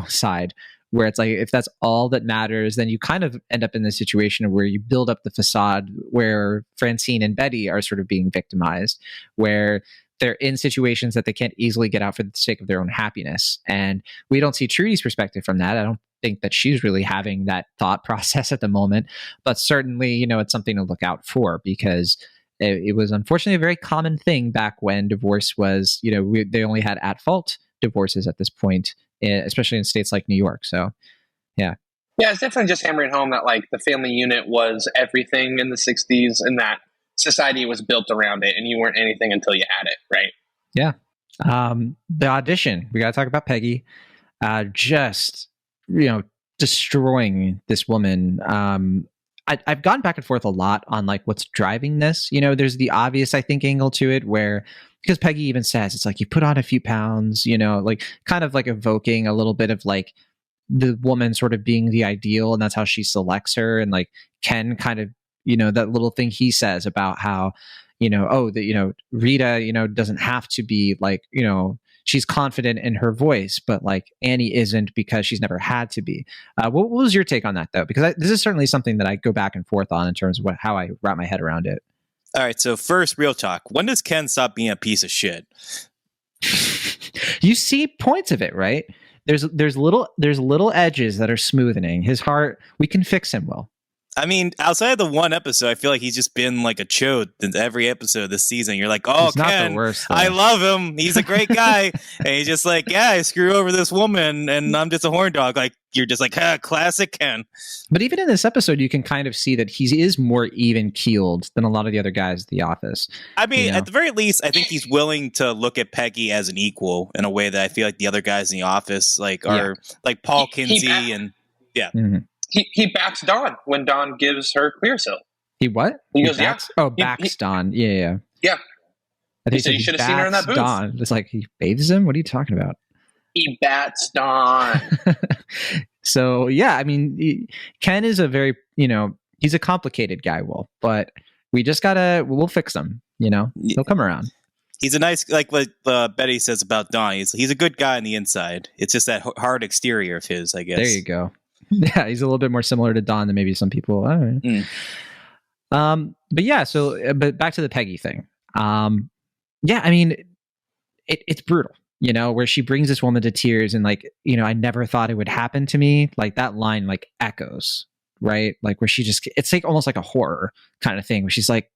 side where it's like, if that's all that matters, then you kind of end up in this situation where you build up the facade where Francine and Betty are sort of being victimized, where they're in situations that they can't easily get out for the sake of their own happiness. And we don't see Trudy's perspective from that. I don't think that she's really having that thought process at the moment, but certainly, it's something to look out for, because it was unfortunately a very common thing back when divorce was, they only had at-fault divorces at this point, especially in states like New York. So, yeah. Yeah, it's definitely just hammering home that like the family unit was everything in the 60s, and that society was built around it, and you weren't anything until you had it, right? Yeah. The audition, we got to talk about Peggy. Just, destroying this woman. I've gone back and forth a lot on like what's driving this. There's the obvious, I think, angle to it where, because Peggy even says, it's like you put on a few pounds, like kind of like evoking a little bit of like the woman sort of being the ideal, and that's how she selects her. And like Ken kind of that little thing he says about how, Rita, doesn't have to be like, she's confident in her voice, but like Annie isn't because she's never had to be. What was your take on that though? Because this is certainly something that I go back and forth on in terms of how I wrap my head around it. All right. So first, real talk. When does Ken stop being a piece of shit? You see points of it, right? There's little edges that are smoothening his heart. We can fix him, Will. I mean, outside of the one episode, I feel like he's just been like a chode in every episode this season. You're like, oh, he's not Ken, the worst, though. I love him. He's a great guy. And he's just like, yeah, I screw over this woman and I'm just a horn dog. Like, you're just like, classic Ken. But even in this episode, you can kind of see that he is more even-keeled than a lot of the other guys at the office. I mean, at the very least, I think he's willing to look at Peggy as an equal in a way that I feel like the other guys in the office are like Paul Kinsey and Mm-hmm. He backs Dawn when Dawn gives her Clearasil. He what? He goes, backs? Yeah. Oh, backs Dawn. Yeah. Yeah. I think you should have seen her in that booth. Dawn. It's like he bathes him? What are you talking about? He bats Dawn. So, yeah, I mean, Ken is a very, he's a complicated guy, Will, but we just we'll fix him, He'll come around. He's a nice, like what Betty says about Dawn. He's a good guy on the inside. It's just that hard exterior of his, I guess. There you go. Yeah, he's a little bit more similar to Dawn than maybe some people. All right. But yeah, but back to the Peggy thing. Yeah, I mean, it's brutal, where she brings this woman to tears and like, I never thought it would happen to me. Like that line like echoes, right? Like where she just, it's like almost like a horror kind of thing where she's like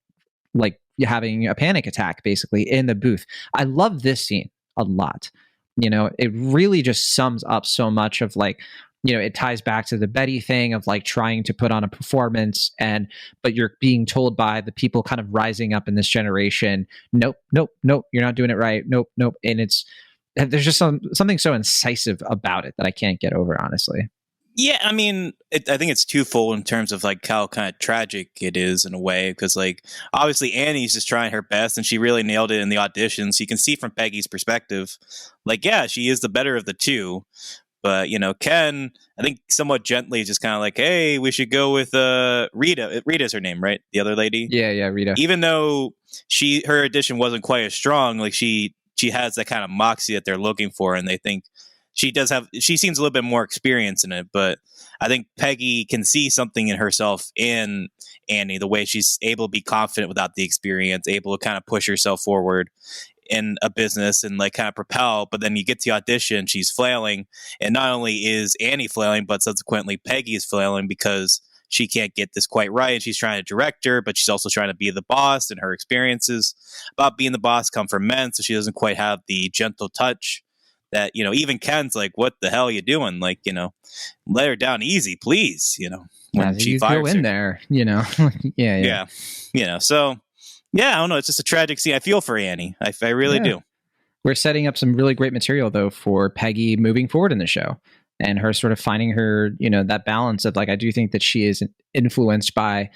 having a panic attack basically in the booth. I love this scene a lot. It really just sums up so much of like, it ties back to the Betty thing of like trying to put on a performance but you're being told by the people kind of rising up in this generation, nope, you're not doing it right. Nope. And there's just something so incisive about it that I can't get over, honestly. Yeah, I mean, I think it's twofold in terms of like how kind of tragic it is in a way, because like obviously Annie's just trying her best and she really nailed it in the audition. So you can see from Peggy's perspective, like, yeah, she is the better of the two. But, Ken, I think somewhat gently just kind of like, hey, we should go with Rita. Rita's her name, right? The other lady? Yeah, Rita. Even though her audition wasn't quite as strong, like she has that kind of moxie that they're looking for, and they think she seems a little bit more experienced in it. But I think Peggy can see something in herself in Annie, the way she's able to be confident without the experience, able to kind of push herself forward in a business and like kind of propel. But then you get to the audition, she's flailing, and not only is Annie flailing, but subsequently Peggy is flailing because she can't get this quite right, and she's trying to direct her, but she's also trying to be the boss, and her experiences about being the boss come from men, so she doesn't quite have the gentle touch that even Ken's like, what the hell are you doing? Like, let her down easy, please. When she fires go in her. There, yeah. So yeah, I don't know. It's just a tragic scene. I feel for Annie. I really do. We're setting up some really great material, though, for Peggy moving forward in the show and her sort of finding her, that balance of like, I do think that she is influenced by,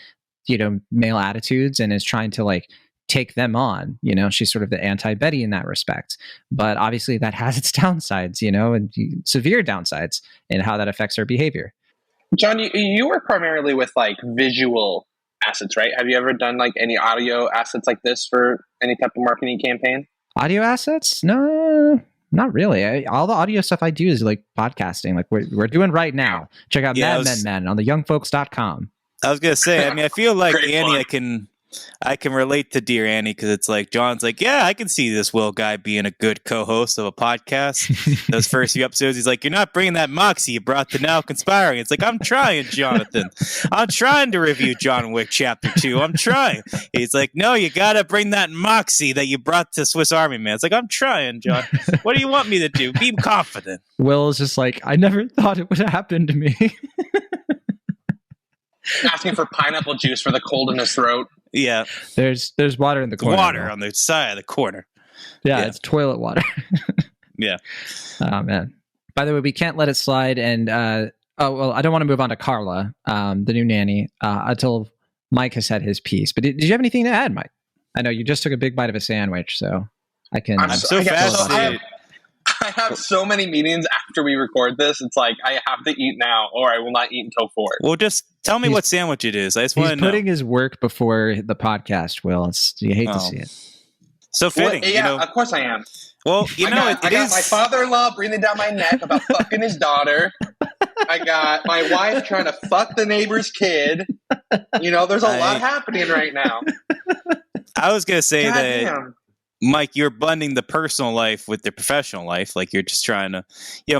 male attitudes and is trying to like take them on. She's sort of the anti-Betty in that respect. But obviously that has its downsides, and severe downsides in how that affects her behavior. John, you were primarily with like visual assets, right? Have you ever done like any audio assets like this for any type of marketing campaign? Audio assets? No, not really. All the audio stuff I do is like podcasting, like we're doing right now. Check out Mad Men on theyoungfolks.com. I was gonna say, I mean, I feel like Annie, fun. I can relate to Dear Annie, because it's like John's like, yeah, I can see this Will guy being a good co-host of a podcast. Those first few episodes, he's like, you're not bringing that moxie you brought to Now Conspiring. It's like, I'm trying, Jonathan. I'm trying to review John Wick Chapter 2. I'm trying. He's like, no, you got to bring that moxie that you brought to Swiss Army Man. It's like, I'm trying, John. What do you want me to do? Be confident. Will is just like, I never thought it would happen to me. Asking for pineapple juice for the cold in his throat. Yeah. There's water in the corner. Water on the side of the corner. Yeah, it's toilet water. Yeah. Oh, man. By the way, we can't let it slide. And, I don't want to move on to Carla, the new nanny, until Mike has said his piece. But did you have anything to add, Mike? I know you just took a big bite of a sandwich, so I can... I'm so fascinated. I have so many meetings after we record this. It's like I have to eat now, or I will not eat until 4. Well, just tell me what sandwich it is. I just want to He's know. putting his work before the podcast, Will. You hate to see it. So fitting. Well, yeah, of course I am. Well, I got my father-in-law breathing down my neck about fucking his daughter. I got my wife trying to fuck the neighbor's kid. There's a lot happening right now. I was going to say that, damn. Mike, you're blending the personal life with the professional life. Like you're just trying to,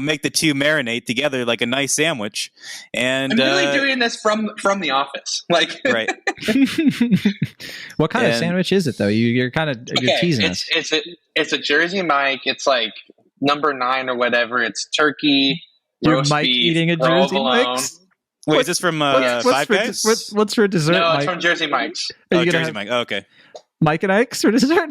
make the two marinate together like a nice sandwich. And I'm really doing this from the office. Like, right. What kind of sandwich is it though? You're teasing us. It's a Jersey Mike. It's like number 9 or whatever. It's turkey. You're roast Mike beef, eating a Jersey Mike's? Wait, is this from Five Guys? What's for dessert? No, Mike? it's from Jersey Mike's. Oh, Jersey Mike. Oh, okay. Mike and Ike's for dessert?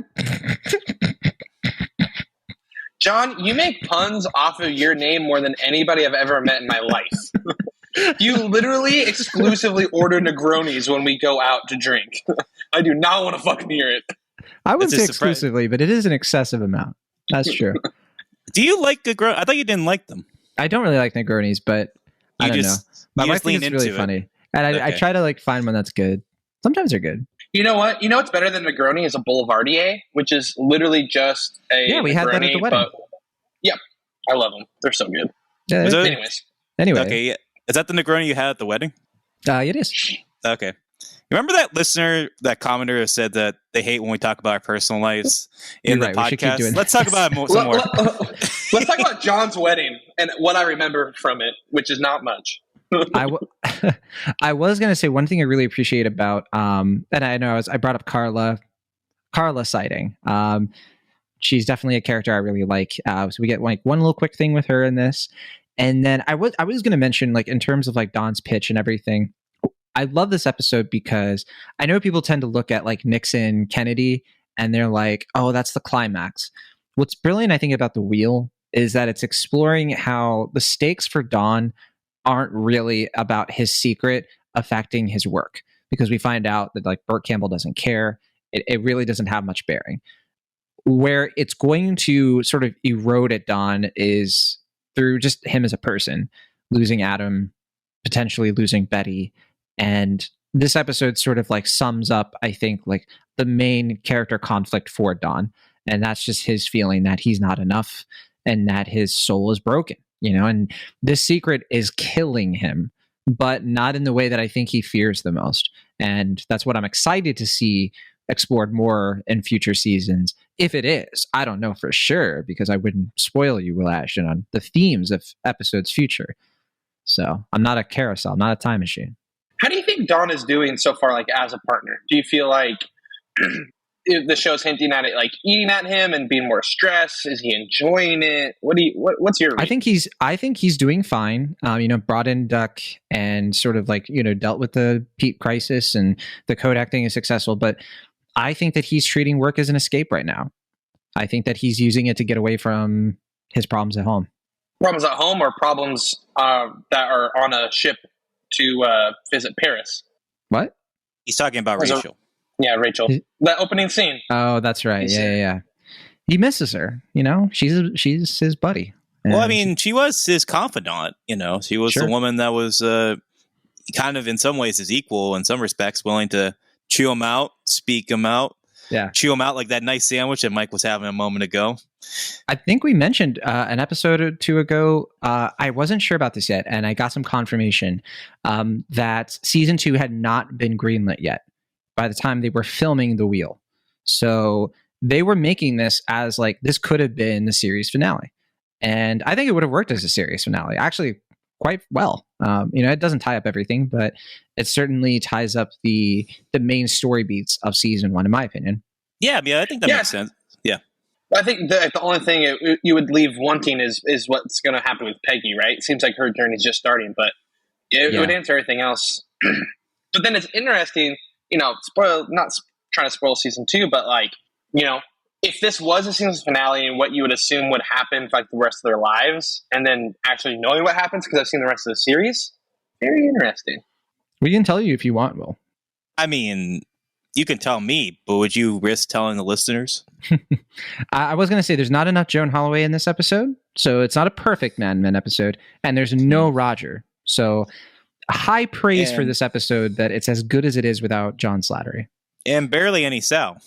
John, you make puns off of your name more than anybody I've ever met in my life. You literally exclusively order Negronis when we go out to drink. I do not want to fucking hear it. I wouldn't say exclusively, but it is an excessive amount. That's true. Do you like Negroni? I thought you didn't like them. I don't really like Negronis, but I don't know. My wife thinks it's really funny. And I try to find one that's good. Sometimes they're good. You know what? You know what's better than Negroni is a Boulevardier, which is literally just a we Negroni, had that at the wedding. Yep, I love them. They're so good. Yeah, Anyway. Okay, yeah. Is that the Negroni you had at the wedding? It is. Okay. Remember that listener, that commenter who said that they hate when we talk about our personal lives in the podcast? Let's talk about it some more. Let's talk about John's wedding and what I remember from it, which is not much. I was going to say one thing I really appreciate about, and I know I brought up Carla sighting. She's definitely a character I really like. So we get one little quick thing with her in this. And then I was going to mention, in terms of Don's pitch and everything, I love this episode because I know people tend to look at Nixon, Kennedy, and they're like, oh, that's the climax. What's brilliant, I think, about The Wheel is that it's exploring how the stakes for Don aren't really about his secret affecting his work, because we find out that Burt Campbell doesn't care. It really doesn't have much bearing. Where it's going to sort of erode at Don is through just him as a person, losing Adam, potentially losing Betty. And this episode sort of sums up, I think, the main character conflict for Don. And that's just his feeling that he's not enough and that his soul is broken, and this secret is killing him, but not in the way that I think he fears the most. And that's what I'm excited to see explored more in future seasons. If it is, I don't know for sure, because I wouldn't spoil you, Will Ashton, on the themes of episodes future. So I'm not a carousel, I'm not a time machine. How do you think Don is doing so far, as a partner? Do you feel like the show's hinting at it, eating at him and being more stressed? Is he enjoying it? What's your read? I think he's doing fine. Brought in Duck and sort of dealt with the Pete crisis, and the Kodak thing is successful. But I think that he's treating work as an escape right now. I think that he's using it to get away from his problems at home. Problems at home, or problems that are on a ship to visit Paris? What? He's talking about Rachel. Yeah, Rachel. That opening scene. Oh, that's right. Yeah. He misses her. She's his buddy. Well, I mean, she was his confidant. She was the woman that was kind of in some ways his equal, in some respects, willing to chew him out, speak him out. Yeah, chew him out like that nice sandwich that Mike was having a moment ago. I think we mentioned an episode or two ago. I wasn't sure about this yet, and I got some confirmation that season 2 had not been greenlit yet by the time they were filming The Wheel. So they were making this as this could have been the series finale. And I think it would have worked as a series finale, actually quite well. It doesn't tie up everything, but it certainly ties up the main story beats of season 1, in my opinion. Yeah, I think that makes sense. Yeah. I think the only thing you would leave wanting is what's going to happen with Peggy, right? It seems like her journey's just starting, but it would answer everything else. But then it's interesting, not trying to spoil season 2, but if this was a season finale and what you would assume would happen for the rest of their lives, and then actually knowing what happens, because I've seen the rest of the series, very interesting. We can tell you if you want, Will. I mean, you can tell me, but would you risk telling the listeners? I was going to say there's not enough Joan Holloway in this episode, So it's not a perfect Mad Men episode, and there's no Roger. So high praise for this episode that it's as good as it is without John Slattery. And barely any Sal.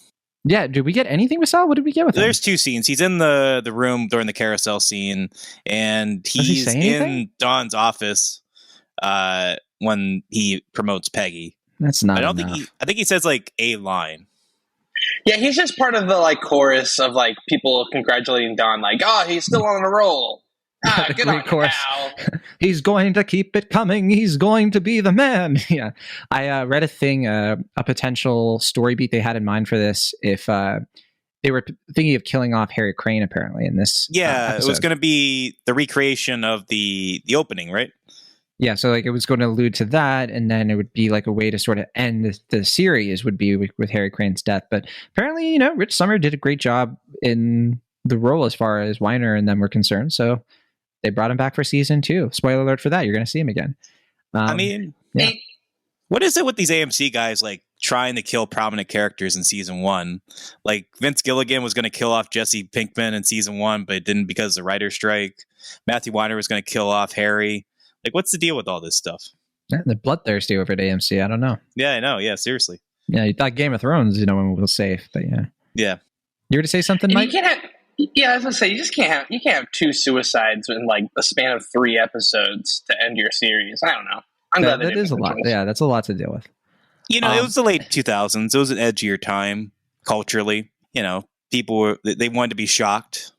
Yeah, did we get anything with Sal? What did we get with him? There's two scenes. He's in the room during the carousel scene, and he's in Don's office when he promotes Peggy. That's not I think he says like a line. Yeah, he's just part of the like chorus of like people congratulating Don, like, oh, he's still on a roll. Ah, good on you, pal. He's going to keep it coming. He's going to be the man. Yeah, I read a thing, a potential story beat they had in mind for this. If they were thinking of killing off Harry Crane, apparently in this. Yeah, it was going to be the recreation of the opening, right? Yeah, so like it was going to allude to that, and then it would be like a way to sort of end the series would be with Harry Crane's death. But apparently, Rich Sommer did a great job in the role as far as Weiner and them were concerned. So they brought him back for season 2. Spoiler alert for that. You're going to see him again. Yeah. What is it with these AMC guys like trying to kill prominent characters in season 1? Like Vince Gilligan was going to kill off Jesse Pinkman in season 1, but it didn't because of the writer's strike. Matthew Weiner was going to kill off Harry. Like, what's the deal with all this stuff? Yeah, they're bloodthirsty over at AMC. I don't know. Yeah, I know. Yeah, seriously. Yeah, you thought Game of Thrones, was safe, but yeah. Yeah. You were to say something, Mike? I was gonna say you can't have 2 suicides in like the span of 3 episodes to end your series. I don't know. I'm glad that is a lot. Yeah, that's a lot to deal with. It was the late 2000s. It was an edgier time culturally. People they wanted to be shocked.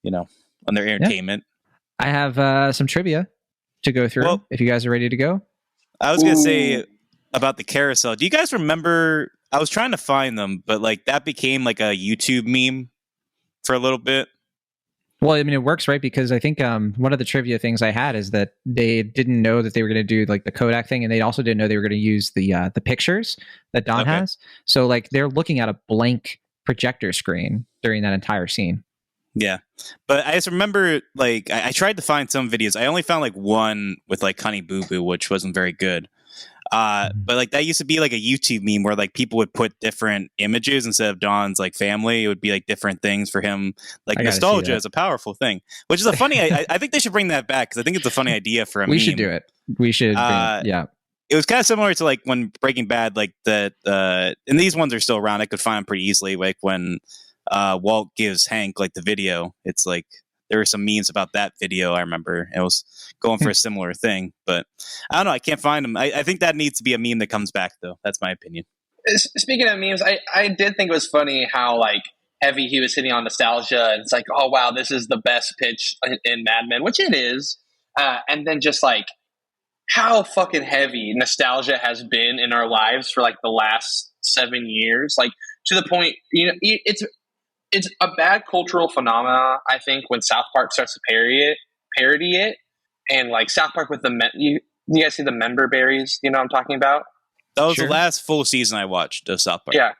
On their entertainment. I have some trivia to go through if you guys are ready to go. I was going to say about the carousel. Do you guys remember? I was trying to find them, but like that became like a YouTube meme for a little bit. Well, I mean, it works, right? Because I think one of the trivia things I had is that they didn't know that they were going to do like the Kodak thing, and they also didn't know they were going to use the pictures that Don has. So like they're looking at a blank projector screen during that entire scene. Yeah. But I just remember, like, I tried to find some videos. I only found, like, one with, like, Honey Boo Boo, which wasn't very good. But, like, that used to be, like, a YouTube meme where, like, people would put different images instead of Don's, like, family. It would be, like, different things for him. Like, nostalgia is a powerful thing, which is a funny... I think they should bring that back because I think it's a funny idea for a meme. We should do it. We should yeah. It was kind of similar to, like, when Breaking Bad, like, and these ones are still around. I could find them pretty easily, like, when... Walt gives Hank like the video. It's like there were some memes about that video. I remember it was going for a similar thing, but I don't know. I can't find them. I think that needs to be a meme that comes back, though. That's my opinion. Speaking of memes, I did think it was funny how like heavy he was hitting on nostalgia, and it's like, oh wow, this is the best pitch in Mad Men, which it is, and then just like how fucking heavy nostalgia has been in our lives for like the last 7 years, like to the point, it's a bad cultural phenomena, I think, when South Park starts to parody it, and like South Park with you guys see the member berries? You know what I'm talking about? That was the last full season I watched of South Park. Yeah.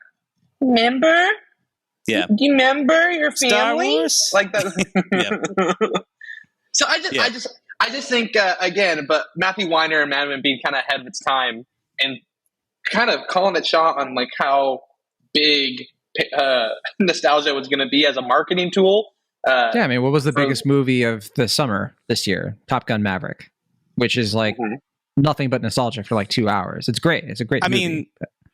Member? Yeah. Do you remember your family? Star Wars? Like that. So I just think again, but Matthew Weiner and Mad Men being kind of ahead of its time and kind of calling it shot on like how big nostalgia was going to be as a marketing tool. I mean, what was the biggest movie of the summer this year? Top Gun Maverick, which is like nothing but nostalgia for like 2 hours. It's great. It's a great movie. I mean,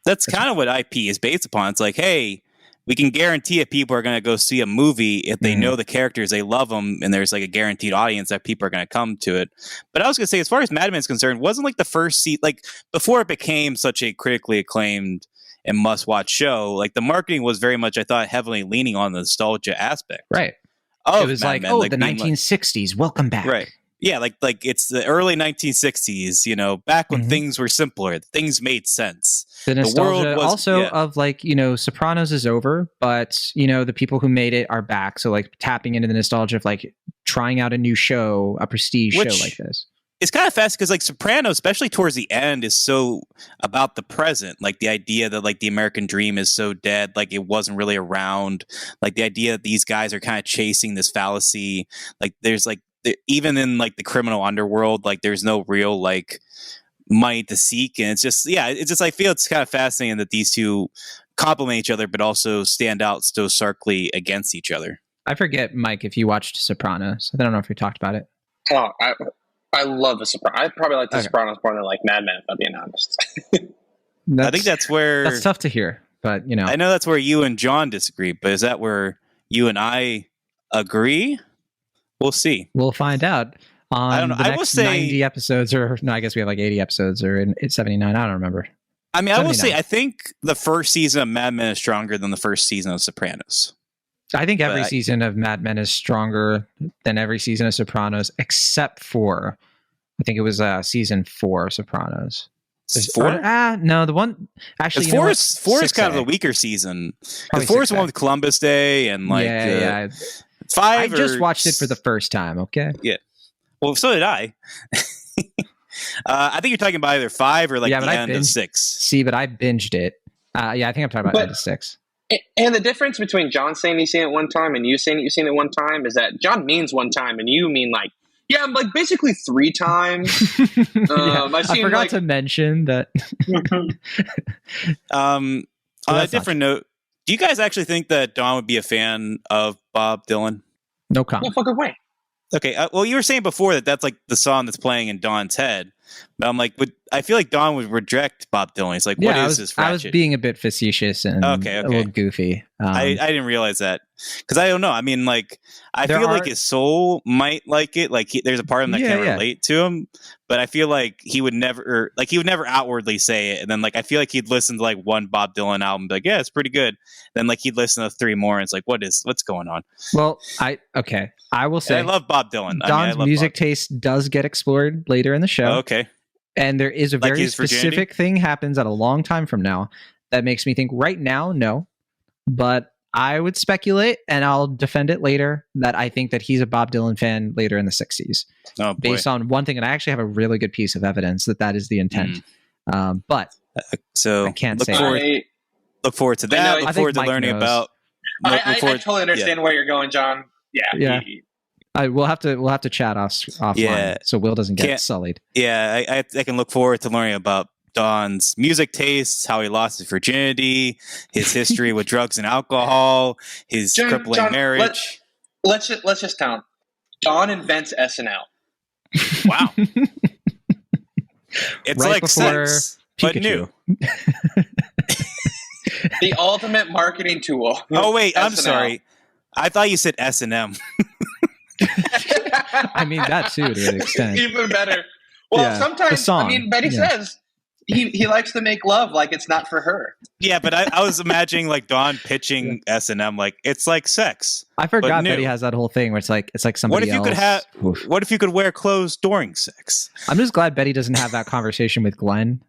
that's kind of what IP is based upon. It's like, hey, we can guarantee if people are going to go see a movie if they know the characters, they love them, and there's like a guaranteed audience that people are going to come to it. But I was going to say, as far as Mad Men's concerned, wasn't like the first like before it became such a critically acclaimed and must-watch show, like the marketing was very much, I thought, heavily leaning on the nostalgia aspect. Right. It was Mad Men, the 1960s, welcome back. Right. Yeah, like it's the early 1960s, back when things were simpler, things made sense. The nostalgia of like, Sopranos is over, but, the people who made it are back. So like tapping into the nostalgia of like trying out a new show, a prestige show like this. It's kind of fast because like Sopranos, especially towards the end, is so about the present. Like the idea that like the American dream is so dead, like it wasn't really around. Like the idea that these guys are kind of chasing this fallacy. Like there's like even in like the criminal underworld, like there's no real like money to seek, and it's just I feel it's kind of fascinating that these two complement each other, but also stand out so starkly against each other. I forget, Mike, if you watched Sopranos. I don't know if we talked about it. Oh, I love The Sopranos. I probably like The Sopranos more than like Mad Men, if I'm being honest. I think that's tough to hear, but I know that's where you and John disagree, but is that where you and I agree? We'll see. We'll find out on I don't know. the I next will say 90 episodes, or no, I guess we have like 80 episodes, or it's 79. I don't remember. I mean, 79. I will say I think the first season of Mad Men is stronger than the first season of Sopranos. I think every season of Mad Men is stronger than every season of Sopranos, except for, I think it was season 4 Sopranos. 4? No, the one actually. Four is kind of the weaker season. Because 4 is the one with Columbus Day and like 5. I just watched it for the first time. Okay. Yeah. Well, so did I. I think you're talking about either 5 or like the end of 6. See, but I binged it. I think I'm talking about end of 6. And the difference between John saying he's seen it one time and you saying you've seen it one time is that John means one time and you mean like, yeah, like basically 3 times. I forgot to mention that. On a different note, do you guys actually think that Don would be a fan of Bob Dylan? No comment. No fucking way. Okay, well, you were saying before that that's like the song that's playing in Don's head. But I'm like, I feel like Don would reject Bob Dylan. He's like, what is this ratchet? I was being a bit facetious and a little goofy. I didn't realize that. Because I don't know. I mean, like, I feel like his soul might like it. Like, there's a part of him that can relate to him. But I feel like he would never outwardly say it. And then, like, I feel like he'd listen to, like, one Bob Dylan album and be like, yeah, it's pretty good. Then, like, he'd listen to 3 more and it's like, what's going on? Well, I will say. And I love Bob Dylan. Don's music taste does get explored later in the show. Oh, okay. And there is a very specific thing happens at a long time from now that makes me think right now, no. But I would speculate, and I'll defend it later, that I think that he's a Bob Dylan fan later in the 60s. Oh, boy. Based on one thing, and I actually have a really good piece of evidence that is the intent. But so I can't look say look forward to that. Look forward to Mike learning knows. about. I totally understand where you're going, John. Yeah. We'll have to chat offline so Will doesn't get sullied. Yeah, I can look forward to learning about Don's music tastes, how he lost his virginity, his history with drugs and alcohol, his crippling marriage. Let's just count. Don invents SNL. Wow. It's right like sex, but new. The ultimate marketing tool. Oh wait, I'm sorry. I thought you said S&M. I mean that too to an extent. Even better. Well, sometimes I mean Betty says he likes to make love like it's not for her. Yeah, but I was imagining like Don pitching S&M like it's like sex. I forgot Betty has that whole thing where it's like somebody else. What if you could wear clothes during sex? I'm just glad Betty doesn't have that conversation with Glenn,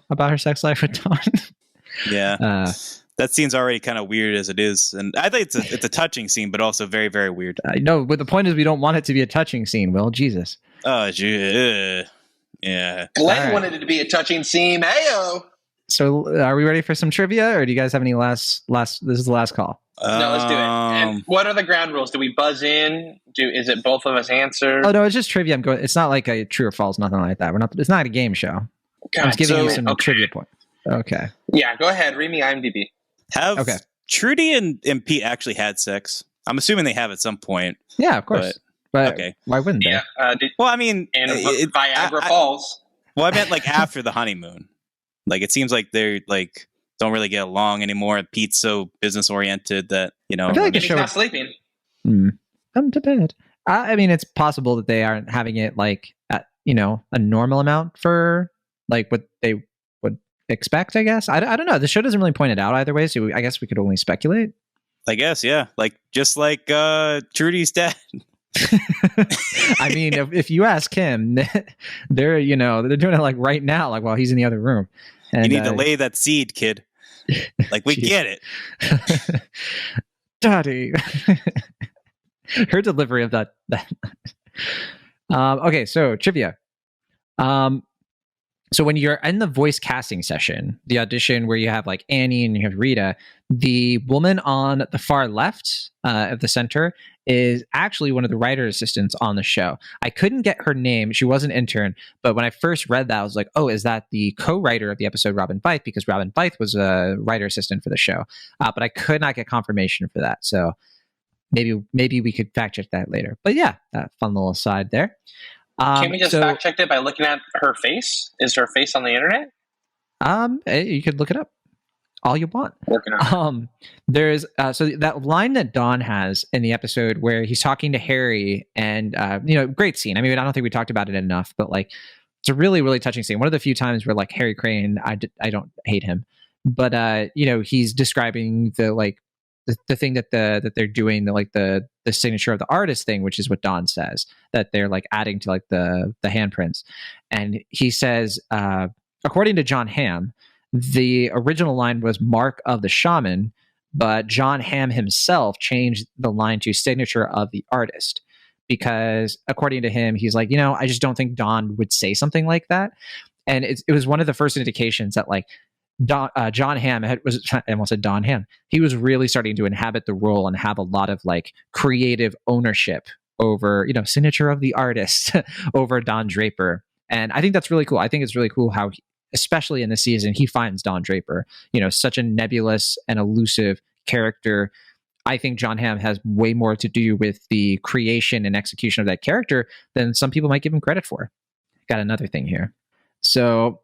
about her sex life with Don. Yeah. That scene's already kind of weird as it is, and I think it's a touching scene, but also very, very weird. I know, but the point is we don't want it to be a touching scene. Will, Jesus. Oh, yeah. Glenn wanted it to be a touching scene. Heyo. So, are we ready for some trivia, or do you guys have any last? This is the last call. No, let's do it. And what are the ground rules? Do we buzz in? Is it both of us answer? Oh no, it's just trivia. It's not like a true or false, nothing like that. It's not a game show. God, I'm just giving you some trivia points. Okay. Yeah, go ahead. Read me IMDb. Have Trudy and Pete actually had sex? I'm assuming they have at some point. Yeah, of course. But okay. Why wouldn't they? Yeah, well, I mean, Viagra Falls. Well, I meant like after the honeymoon. Like it seems like they're like don't really get along anymore. Pete's so business oriented that I feel like he's not sleeping. Come to bed. I mean, it's possible that they aren't having it like at a normal amount for like what they would expect. I guess I don't know. The show doesn't really point it out either way, so I guess we could only speculate. I guess, yeah. Like just like Trudy's dad. I mean, if you ask him, they're doing it like right now, like while he's in the other room. And, you need to lay that seed, kid. Like we get it, Daddy. Her delivery of that. Okay, so trivia. So when you're in the voice casting session, the audition where you have like Annie and you have Rita, the woman on the far left of the center is actually one of the writer assistants on the show. I couldn't get her name. She was an intern, but when I first read that, I was like, oh, is that the co-writer of the episode, Robin Bythe? Because Robin Bythe was a writer assistant for the show. But I could not get confirmation for that. So maybe we could fact check that later. But yeah, fun little aside there. Can we just fact check it by looking at her face? Is her face on the internet? You could look it up all you want. Working on There's so that line that Don has in the episode where he's talking to Harry, and great scene. I mean, I don't think we talked about it enough, but like it's a really, really touching scene. One of the few times where like Harry Crane, I don't hate him, but he's describing the thing that they're doing, the signature of the artist thing, which is what Don says, that they're like adding to like the handprints. And he says, according to Jon Hamm, the original line was mark of the shaman, but Jon Hamm himself changed the line to signature of the artist, because according to him, he's like, I just don't think Don would say something like that. And it was one of the first indications that like Jon Hamm I almost said Don Hamm. He was really starting to inhabit the role and have a lot of like creative ownership over, signature of the artist over Don Draper. And I think that's really cool. I think it's really cool how, especially in this season, he finds Don Draper, such a nebulous and elusive character. I think Jon Hamm has way more to do with the creation and execution of that character than some people might give him credit for. Got another thing here. So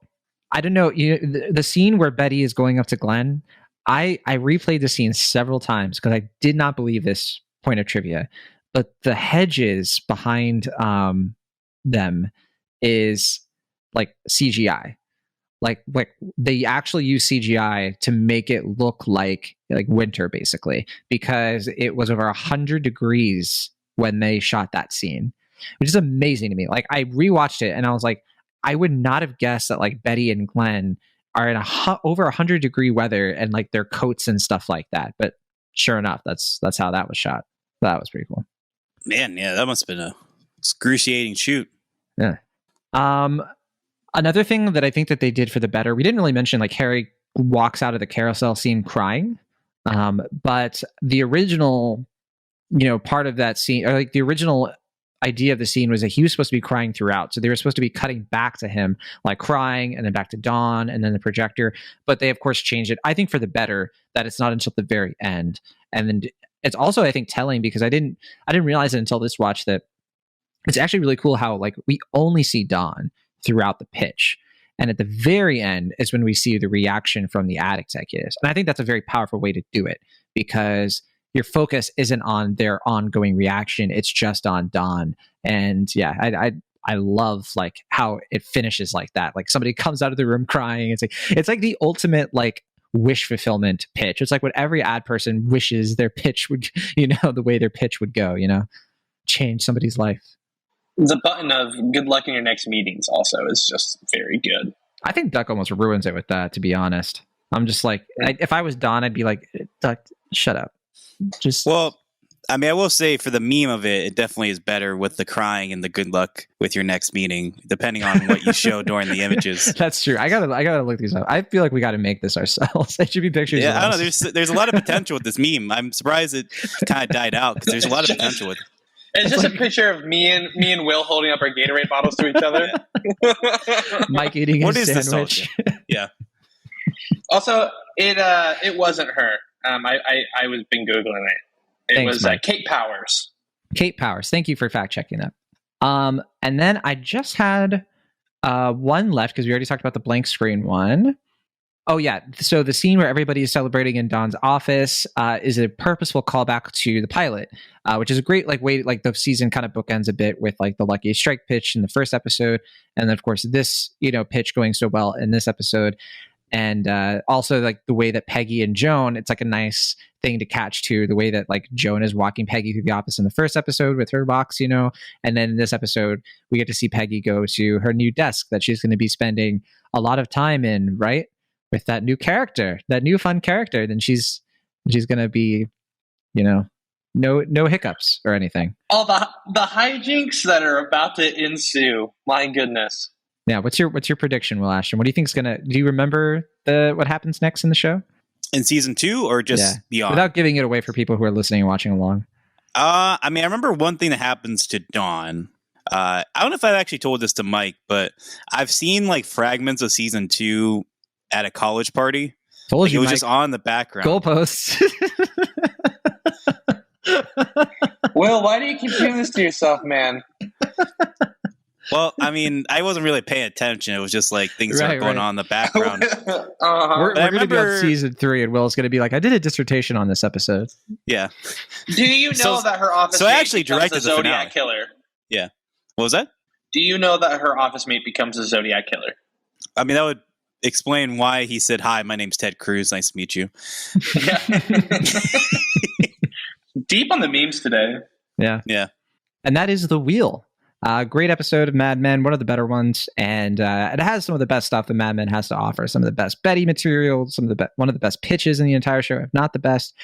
I don't know, the scene where Betty is going up to Glenn, I replayed the scene several times because I did not believe this point of trivia, but the hedges behind them is like CGI. Like they actually use CGI to make it look like winter, basically, because it was over 100 degrees when they shot that scene, which is amazing to me. Like I rewatched it and I was like, I would not have guessed that like Betty and Glenn are in over 100-degree weather and like their coats and stuff like that. But sure enough, that's how that was shot. That was pretty cool. Man, yeah, that must have been a excruciating shoot. Yeah. Another thing that I think that they did for the better, we didn't really mention, like Harry walks out of the carousel scene crying, but the original, part of that scene, or like the original idea of the scene was that he was supposed to be crying throughout. So they were supposed to be cutting back to him, like crying, and then back to Dawn, and then the projector. But they, of course, changed it, I think, for the better, that it's not until the very end. And then it's also, I think, telling, because I didn't realize it until this watch, that it's actually really cool how like we only see Dawn throughout the pitch. And at the very end is when we see the reaction from the ad executives. And I think that's a very powerful way to do it, because your focus isn't on their ongoing reaction. It's just on Dawn. And yeah, I love like how it finishes like that. Like somebody comes out of the room crying. It's like the ultimate like wish fulfillment pitch. It's like what every ad person wishes their pitch would, the way their pitch would go, change somebody's life. The button of good luck in your next meetings also is just very good. I think Duck almost ruins it with that, to be honest. I'm just like, if I was Don, I'd be like, Duck, shut up. Well, I mean, I will say for the meme of it, it definitely is better with the crying and the good luck with your next meeting, depending on what you show during the images. That's true. I gotta look these up. I feel like we got to make this ourselves. It should be pictures. Yeah, I don't know. There's a lot of potential with this meme. I'm surprised it kind of died out, because there's a lot of potential with it. It's just a picture of me and Will holding up our Gatorade bottles to each other. Mike eating his sandwich. Yeah. Also, it wasn't her. I was been Googling it. It was Kate Powers. Kate Powers. Thank you for fact checking that. And then I just had one left, because we already talked about the blank screen one. Oh yeah. So the scene where everybody is celebrating in Don's office is a purposeful callback to the pilot, which is a great way, like the season kind of bookends a bit with like the Lucky Strike pitch in the first episode, and then of course this pitch going so well in this episode. And also like the way that Peggy and Joan, it's like a nice thing to catch to the way that like Joan is walking Peggy through the office in the first episode with her box, and then in this episode we get to see Peggy go to her new desk that she's going to be spending a lot of time in, right? With that new character, that new fun character, then she's going to be, no hiccups or anything. All the hijinks that are about to ensue. My goodness. Yeah, what's your prediction, Will Ashton? What do you think's do you remember what happens next in the show? In season 2 or just beyond? Without giving it away for people who are listening and watching along. I mean, I remember one thing that happens to Dawn. I don't know if I've actually told this to Mike, but I've seen like fragments of season 2 at a college party. Told you, it was Mike. Just on the background. Goalposts. Will, why do you keep doing this to yourself, man? Well, I mean, I wasn't really paying attention. It was just like things are going on in the background. We're going to be on season 3, and Will's going to be like, I did a dissertation on this episode. Yeah. Do you know that her office so I mate actually becomes directed a the Zodiac finale. killer? Yeah. What was that? Do you know that her office mate becomes a Zodiac killer? I mean, that would explain why he said, "Hi, my name's Ted Cruz. Nice to meet you." Yeah. Deep on the memes today. Yeah. Yeah. And that is The Wheel. Great episode of Mad Men, one of the better ones, and it has some of the best stuff that Mad Men has to offer. Some of the best Betty material, one of the best pitches in the entire show, if not the best.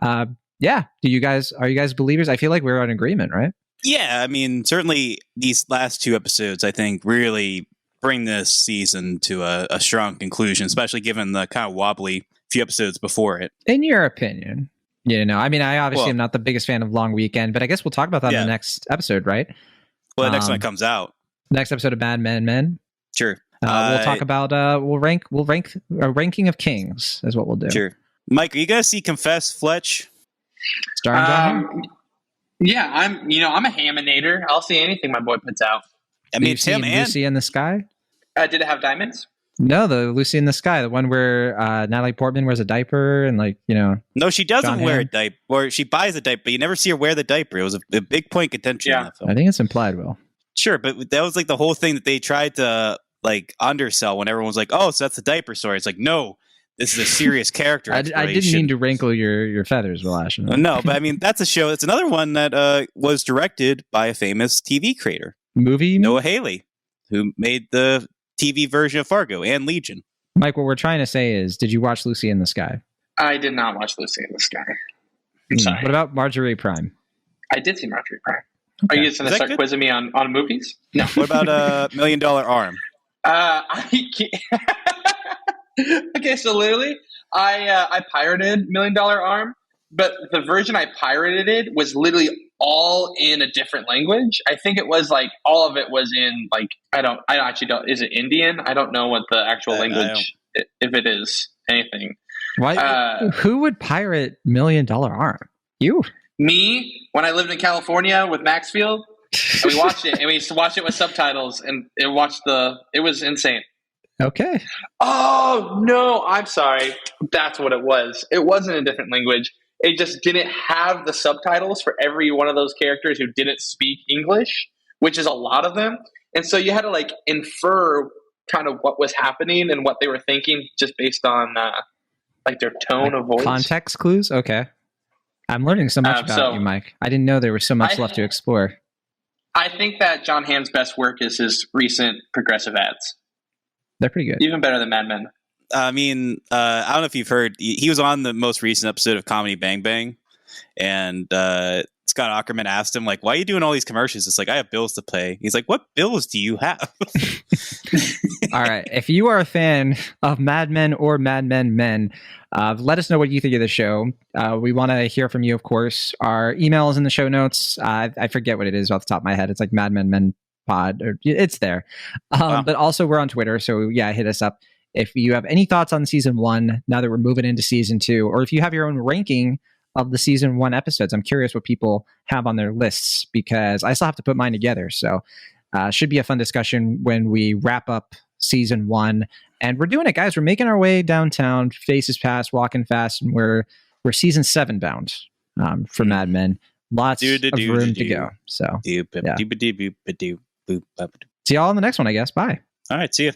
Yeah, are you guys believers? I feel like we're in agreement, right? Yeah, I mean, certainly these last 2 episodes, I think, really bring this season to a strong conclusion, especially given the kind of wobbly few episodes before it. In your opinion, I mean, I obviously am not the biggest fan of Long Weekend, but I guess we'll talk about that in the next episode, right? Well, the next one comes out. Next episode of Mad Men. Sure. We'll talk about we'll rank a ranking of kings is what we'll do. Sure. Mike, are you gonna see Confess Fletch? Starring Jon Hamm? Yeah, I'm a Haminator. I'll see anything my boy puts out. I mean, it's him and Lucy in the Sky. Did it have diamonds? No, the Lucy in the Sky, the one where Natalie Portman wears a diaper and No, she doesn't Jon wear Hamm. a diaper, or she buys a diaper, but you never see her wear the diaper. It was a big point of contention in that film. I think it's implied, Will. Sure, but that was like the whole thing that they tried to like undersell when everyone was like, "Oh, so that's the diaper story." It's like, no, this is a serious character. I didn't mean to wrinkle your feathers, Will Ashton. No, but I mean that's a show. It's another one that was directed by a famous TV creator, movie Noah Hawley, who made the TV version of Fargo and Legion. Mike, what we're trying to say is, did you watch Lucy in the Sky? I did not watch Lucy in the Sky. I'm sorry. What about Marjorie Prime? I did see Marjorie Prime. Okay. Are you just going to start quizzing me on movies? No. What about $1 Million Arm? Okay, so literally, I pirated $1 Million Arm, but the version I pirated it was literally all in a different language. I think it was like all of it was in like I actually don't. Is it Indian? I don't know what the actual language, if it is anything. Why? Who would pirate $1 Million Arm? You? Me, when I lived in California with Maxfield, and we watched it, and we used to watch it with subtitles, and it was insane. Okay. Oh, no, I'm sorry. That's what it was. It wasn't a different language. It just didn't have the subtitles for every one of those characters who didn't speak English, which is a lot of them. And so you had to like infer kind of what was happening and what they were thinking just based on like their tone of voice. Context clues? Okay. I'm learning so much about you, Mike. I didn't know there was so much left to explore. I think that Jon Hamm's best work is his recent progressive ads. They're pretty good. Even better than Mad Men. I mean, I don't know if you've heard, he was on the most recent episode of Comedy Bang Bang, and Scott Aukerman asked him, like, why are you doing all these commercials? It's like, I have bills to pay. He's like, what bills do you have? All right. If you are a fan of Mad Men or Mad Men Men, let us know what you think of the show. We want to hear from you, of course. Our email is in the show notes. I forget what it is off the top of my head. It's like Mad Men Men Pod, or it's there. But also we're on Twitter. So yeah, hit us up. If you have any thoughts on season 1, now that we're moving into season 2, or if you have your own ranking of the season 1 episodes, I'm curious what people have on their lists, because I still have to put mine together. So should be a fun discussion when we wrap up season 1. And we're doing it, guys. We're making our way downtown, faces past, walking fast, and we're season 7 bound for Mad Men. Lots of room to go. So yeah. See y'all in the next one, I guess. Bye. All right, see you.